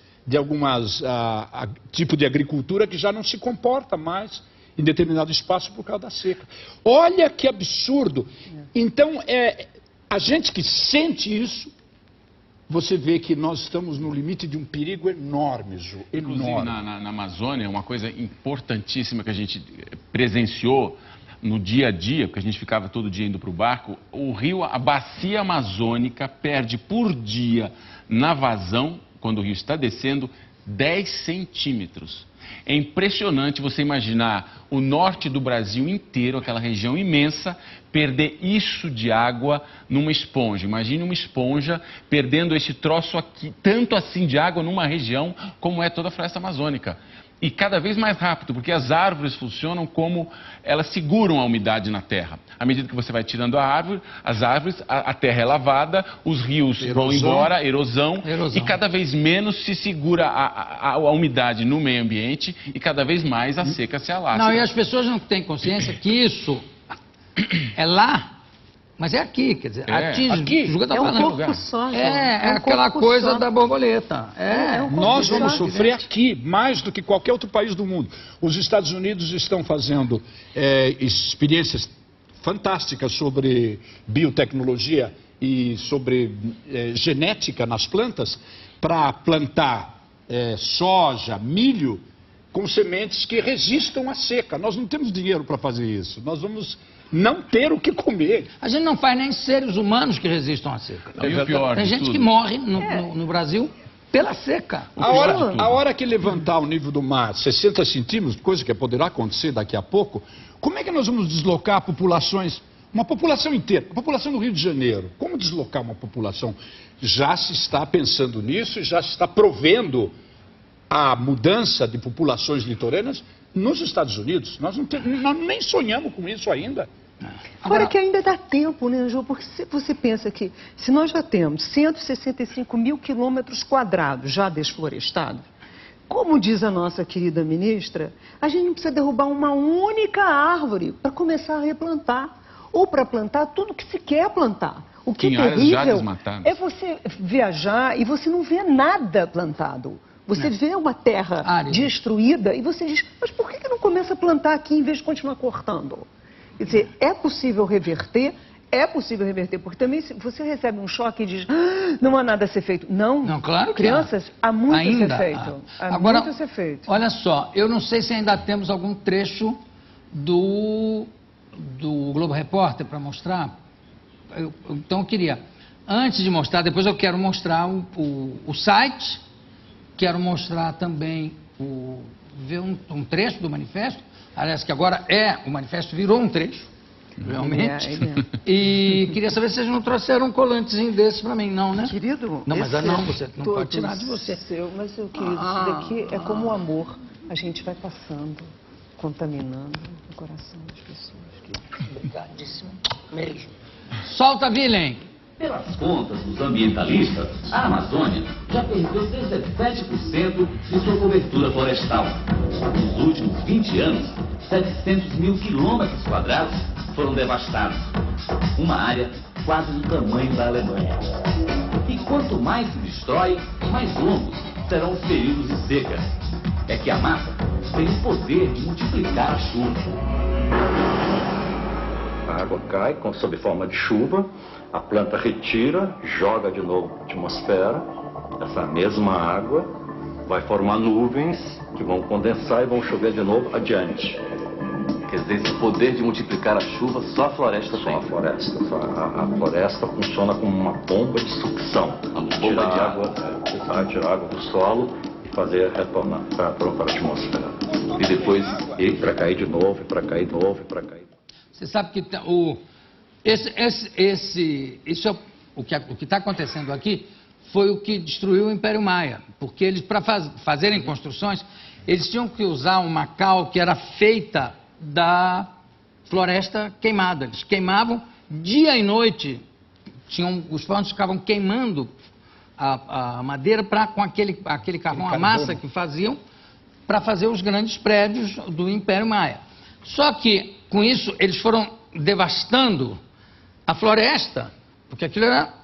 S2: tipo de agricultura que já não se comporta mais em determinado espaço por causa da seca. Olha que absurdo! Então, a gente que sente isso, você vê que nós estamos no limite de um perigo enorme, Ju, enorme.
S4: Inclusive, na Amazônia, uma coisa importantíssima que a gente presenciou no dia a dia, porque a gente ficava todo dia indo para o barco, o rio, a bacia amazônica perde por dia na vazão, quando o rio está descendo, 10 centímetros. É impressionante você imaginar o norte do Brasil inteiro, aquela região imensa, perder isso de água numa esponja. Imagine uma esponja perdendo esse troço aqui, tanto assim de água numa região como é toda a floresta amazônica. E cada vez mais rápido, porque as árvores funcionam como elas seguram a umidade na terra. À medida que você vai tirando as árvores, a terra é lavada, os rios vão embora, erosão, e cada vez menos se segura a umidade no meio ambiente e cada vez mais a seca se alastra.
S1: Não, e as pessoas não têm consciência que isso é lá, mas é aqui, quer dizer, atinge,
S2: aqui.
S3: É um corpo só, gente.
S1: É aquela coisa da borboleta.
S2: Nós vamos sofrer aqui, mais do que qualquer outro país do mundo. Os Estados Unidos estão fazendo experiências fantásticas sobre biotecnologia e sobre genética nas plantas, para plantar soja, milho, com sementes que resistam à seca. Nós não temos dinheiro para fazer isso. Nós vamos não ter o que comer.
S1: A gente não faz nem seres humanos que resistam à seca.
S4: E o pior
S1: Tem gente
S4: tudo,
S1: que morre no Brasil pela seca.
S2: A hora que levantar o nível do mar 60 centímetros, coisa que poderá acontecer daqui a pouco, como é que nós vamos deslocar populações, uma população inteira, a população do Rio de Janeiro? Como deslocar uma população? Já se está pensando nisso, já se está provendo a mudança de populações litorâneas nos Estados Unidos. Nós nem sonhamos com isso ainda.
S3: Fora que ainda dá tempo, né, Ju? Porque se você pensa que se nós já temos 165 mil quilômetros quadrados já desflorestados, como diz a nossa querida ministra, a gente não precisa derrubar uma única árvore para começar a replantar. Ou para plantar tudo que se quer plantar. O que é terrível é você viajar e você não vê nada plantado. Você vê uma terra destruída e você diz, mas por que não começa a plantar aqui em vez de continuar cortando? Quer dizer, é possível reverter, porque também se você recebe um choque e diz, não há nada a ser feito. Não,
S1: claro que
S3: crianças, há muito a ser feito.
S1: Agora,
S3: muito a ser feito.
S1: Olha só, eu não sei se ainda temos algum trecho do Globo Repórter para mostrar. Então eu queria, antes de mostrar, depois eu quero mostrar o site, quero mostrar também, ver um trecho do manifesto, aliás, que agora o manifesto virou um trecho, realmente. E queria saber se vocês não trouxeram um colantezinho desse para mim, não, né?
S3: Querido,
S1: não, mas não, você não pode tirar de você.
S3: Mas, meu querido, isso daqui é como o amor, a gente vai passando, contaminando o coração das pessoas.
S1: Obrigadíssimo mesmo. Solta, Willem!
S5: Pelas contas dos ambientalistas, a Amazônia já perdeu 17% de sua cobertura florestal. Nos últimos 20 anos, 700 mil quilômetros quadrados foram devastados. Uma área quase do tamanho da Alemanha. E quanto mais se destrói, mais longos serão os períodos de seca. É que a massa tem o poder de multiplicar a chuva.
S9: A água cai sob forma de chuva, a planta retira, joga de novo na atmosfera. Essa mesma água vai formar nuvens que vão condensar e vão chover de novo adiante.
S7: Quer dizer, esse poder de multiplicar a chuva só a floresta tem.
S9: Só a floresta. A floresta funciona como uma bomba de sucção.
S7: Uma bomba de água.
S9: Tirar água do solo e fazer retornar para a atmosfera.
S7: E depois...
S9: E para cair de novo, para cair de novo, para cair.
S1: Você sabe que isso é o que está acontecendo aqui foi o que destruiu o Império Maia, porque eles, para fazerem construções, eles tinham que usar uma cal que era feita da floresta queimada. Eles queimavam dia e noite, os fornos ficavam queimando a madeira com aquele carvão, a massa que faziam para fazer os grandes prédios do Império Maia. Só que, com isso, eles foram devastando a floresta, porque aquilo era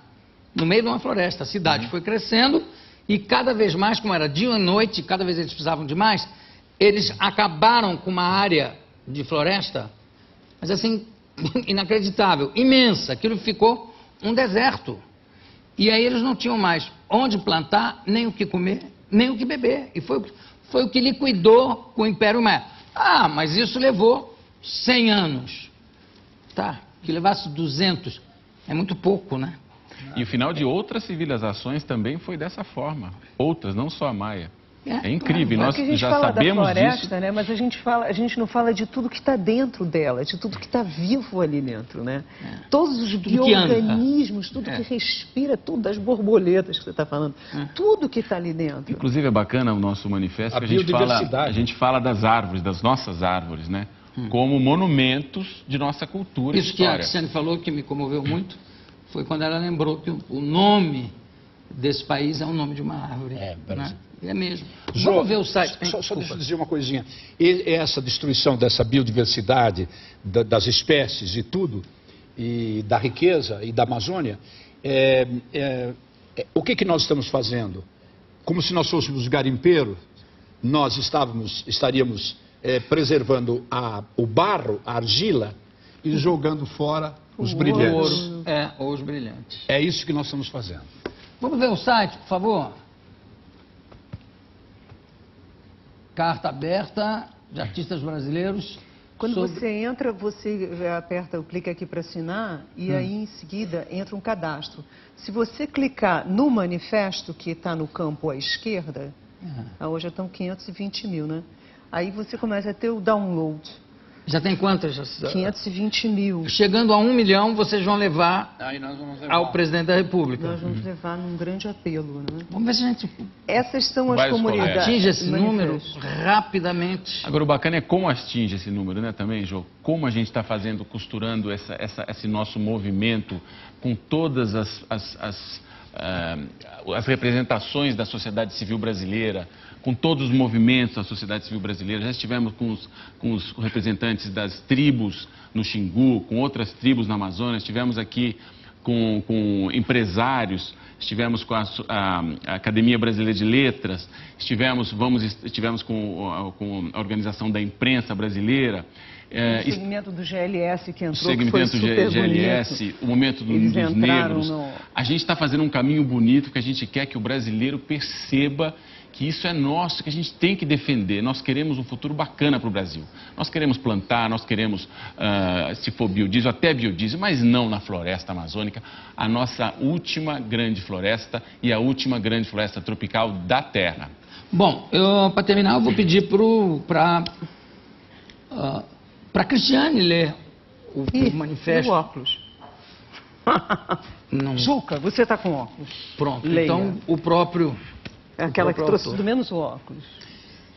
S1: no meio de uma floresta. A cidade foi crescendo e cada vez mais, como era dia e noite, cada vez eles precisavam de mais, eles acabaram com uma área de floresta, mas assim, inacreditável, imensa. Aquilo ficou um deserto. E aí eles não tinham mais onde plantar, nem o que comer, nem o que beber. E foi o que liquidou o Império Maia. Ah, mas isso levou 100 anos. Tá, que levasse 200, é muito pouco, né?
S4: E o final de outras civilizações também foi dessa forma. Outras, não só a Maia. É incrível,
S3: claro.
S4: Nós
S3: Que a gente
S4: já
S3: fala
S4: sabemos
S3: da floresta,
S4: disso.
S3: né? Mas a gente não fala de tudo que está dentro dela, de tudo que está vivo ali dentro, né? Todos os bioorganismos, tudo que respira, tudo das borboletas que você está falando, tudo que está ali dentro.
S4: Inclusive é bacana o nosso manifesto, que a gente fala das árvores, das nossas árvores, né? Como monumentos de nossa cultura e
S1: história. Isso que a Cristiane falou, que me comoveu muito, foi quando ela lembrou que o nome desse país é o nome de uma árvore. Né? É mesmo. Vamos ver o site.
S2: Só deixa eu dizer uma coisinha. Essa destruição dessa biodiversidade, das espécies e tudo, e da riqueza e da Amazônia, o que nós estamos fazendo? Como se nós fôssemos garimpeiros, nós estaríamos preservando o barro, a argila, e jogando fora os brilhantes.
S1: Ou os brilhantes.
S2: É isso que nós estamos fazendo.
S1: Vamos ver o site, por favor? Carta aberta de artistas brasileiros.
S3: Quando você entra, você aperta o clique aqui para assinar e aí em seguida entra um cadastro. Se você clicar no manifesto que está no campo à esquerda, hoje já estão 520 mil, né? Aí você começa a ter o download.
S1: Já tem quantas?
S3: 520 mil.
S1: Chegando a 1 milhão, vocês vão levar ao presidente da República.
S3: Nós vamos levar num grande apelo, né?
S1: Vamos ver se a gente...
S3: Essas são as comunidades.
S1: Atinge esse número rapidamente.
S4: Agora, o bacana é como atinge esse número, né, também, Jô? Como a gente está fazendo, costurando esse nosso movimento com todas as representações da sociedade civil brasileira, com todos os movimentos da sociedade civil brasileira. Já estivemos com os representantes das tribos no Xingu, com outras tribos na Amazônia, estivemos aqui com empresários, estivemos com a Academia Brasileira de Letras, estivemos com a Organização da Imprensa Brasileira.
S3: O segmento do GLS que entrou,
S4: segmento
S3: que foi super
S4: GLS,
S3: bonito.
S4: o momento dos negros. A gente está fazendo um caminho bonito que a gente quer que o brasileiro perceba que isso é nosso, que a gente tem que defender. Nós queremos um futuro bacana para o Brasil. Nós queremos plantar, nós queremos, se for biodiesel, até biodiesel, mas não na floresta amazônica, a nossa última grande floresta e a última grande floresta tropical da Terra.
S1: Bom, para terminar, eu vou pedir para Cristiane ler o manifesto.
S3: E o óculos?
S1: Não.
S3: Juca, você está com óculos.
S1: Pronto,
S3: Leia.
S1: então o próprio...
S3: Aquela que trouxe tudo menos o óculos.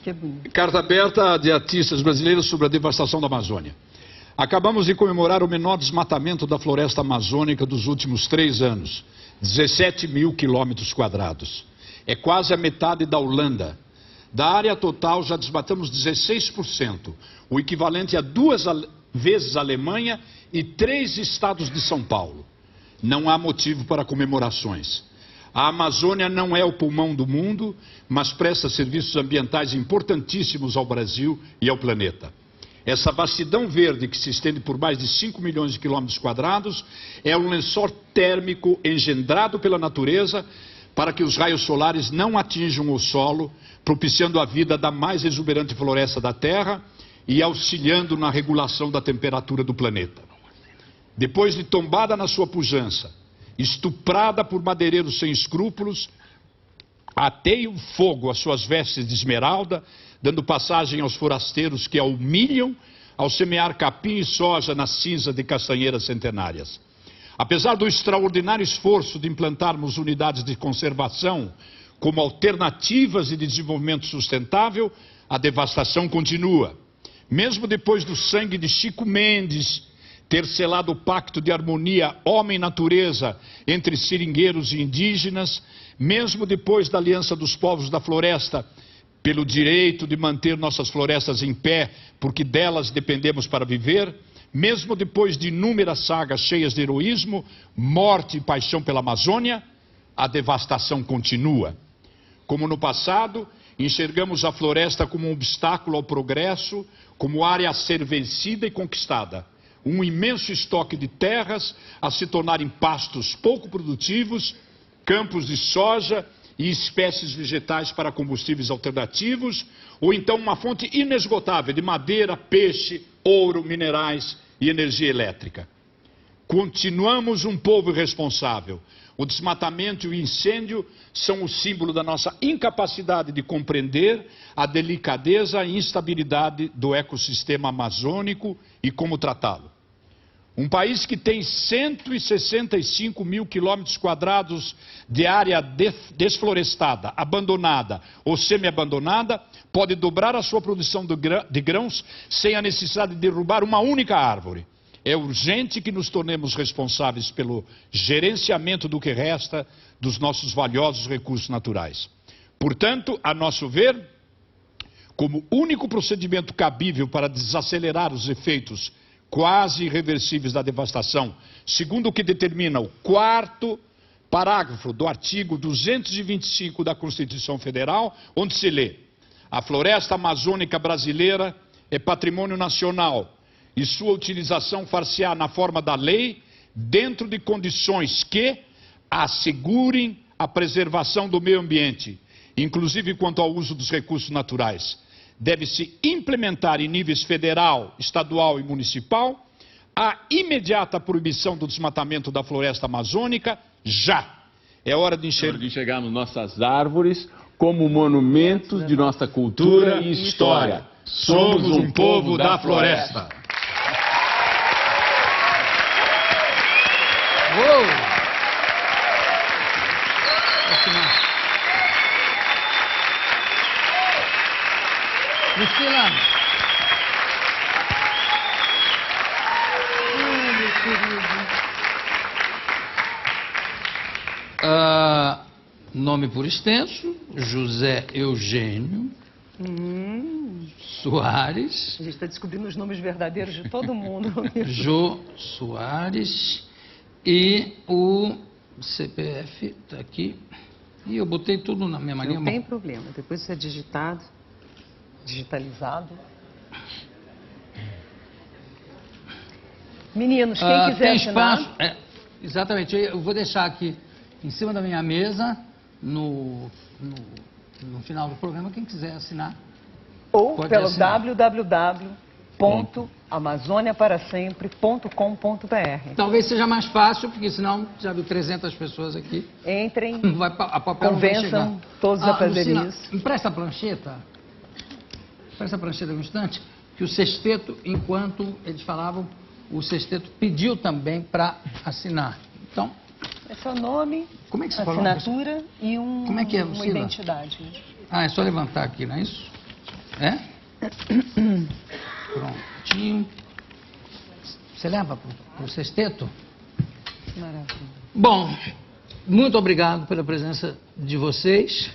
S3: Que bonito.
S2: Carta aberta de artistas brasileiros sobre a devastação da Amazônia. Acabamos de comemorar o menor desmatamento da floresta amazônica dos últimos 3 anos. 17 mil quilômetros quadrados. É quase a metade da Holanda. Da área total já desmatamos 16%, o equivalente a 2 vezes a Alemanha e 3 estados de São Paulo. Não há motivo para comemorações. A Amazônia não é o pulmão do mundo, mas presta serviços ambientais importantíssimos ao Brasil e ao planeta. Essa vastidão verde, que se estende por mais de 5 milhões de quilômetros quadrados, é um lençol térmico engendrado pela natureza para que os raios solares não atinjam o solo, propiciando a vida da mais exuberante floresta da Terra e auxiliando na regulação da temperatura do planeta. Depois de tombada na sua pujança, estuprada por madeireiros sem escrúpulos, ateia o fogo às suas vestes de esmeralda, dando passagem aos forasteiros que a humilham ao semear capim e soja na cinza de castanheiras centenárias. Apesar do extraordinário esforço de implantarmos unidades de conservação como alternativas de desenvolvimento sustentável, a devastação continua. Mesmo depois do sangue de Chico Mendes ter selado o pacto de harmonia homem-natureza entre seringueiros e indígenas, mesmo depois da aliança dos povos da floresta pelo direito de manter nossas florestas em pé, porque delas dependemos para viver, mesmo depois de inúmeras sagas cheias de heroísmo, morte e paixão pela Amazônia, a devastação continua. Como no passado, enxergamos a floresta como um obstáculo ao progresso, como área a ser vencida e conquistada. Um imenso estoque de terras a se tornarem pastos pouco produtivos, campos de soja e espécies vegetais para combustíveis alternativos, ou então uma fonte inesgotável de madeira, peixe, ouro, minerais e energia elétrica. Continuamos um povo irresponsável. O desmatamento e o incêndio são o símbolo da nossa incapacidade de compreender a delicadeza e instabilidade do ecossistema amazônico e como tratá-lo. Um país que tem 165 mil quilômetros quadrados de área desflorestada, abandonada ou semi-abandonada, pode dobrar a sua produção de grãos sem a necessidade de derrubar uma única árvore. É urgente que nos tornemos responsáveis pelo gerenciamento do que resta dos nossos valiosos recursos naturais. Portanto, a nosso ver, como único procedimento cabível para desacelerar os efeitos quase irreversíveis da devastação, segundo o que determina o 4º parágrafo do artigo 225 da Constituição Federal, onde se lê: a floresta amazônica brasileira é patrimônio nacional e sua utilização far-se-á na forma da lei, dentro de condições que assegurem a preservação do meio ambiente, inclusive quanto ao uso dos recursos naturais. Deve-se implementar em níveis federal, estadual e municipal a imediata proibição do desmatamento da floresta amazônica já. É hora de
S4: enxergarmos nossas árvores como monumentos de nossa cultura e história.
S2: Somos um povo da floresta.
S1: Uou! Priscila.
S3: Ai, meu querido.
S1: Nome por extenso, José Eugênio Soares.
S3: A gente está descobrindo os nomes verdadeiros de todo mundo.
S1: Jô Soares. E o CPF está aqui. E eu botei tudo na minha mania.
S3: Não tem problema, depois isso é digitalizado. Meninos, quem quiser
S1: tem
S3: assinar...
S1: espaço, exatamente, eu vou deixar aqui em cima da minha mesa, no final do programa, quem quiser assinar.
S3: Ou
S1: pode
S3: pelo
S1: assinar.
S3: www.amazoniaparasempre.com.br.
S1: Talvez seja mais fácil, porque senão já viu 300 pessoas aqui.
S3: Entrem,
S1: a papel não vai chegar.
S3: convençam todos a fazer isso.
S1: Empresta a prancheta. Presta a prancheta um instante, que o sexteto, enquanto eles falavam, o sexteto pediu também para assinar. Então...
S3: É seu nome,
S1: como é que você
S3: assinatura e
S1: como é que é,
S3: uma identidade.
S1: É só levantar aqui, não é isso? É? Prontinho. Você leva para o sexteto?
S3: Maravilha.
S1: Bom, muito obrigado pela presença de vocês.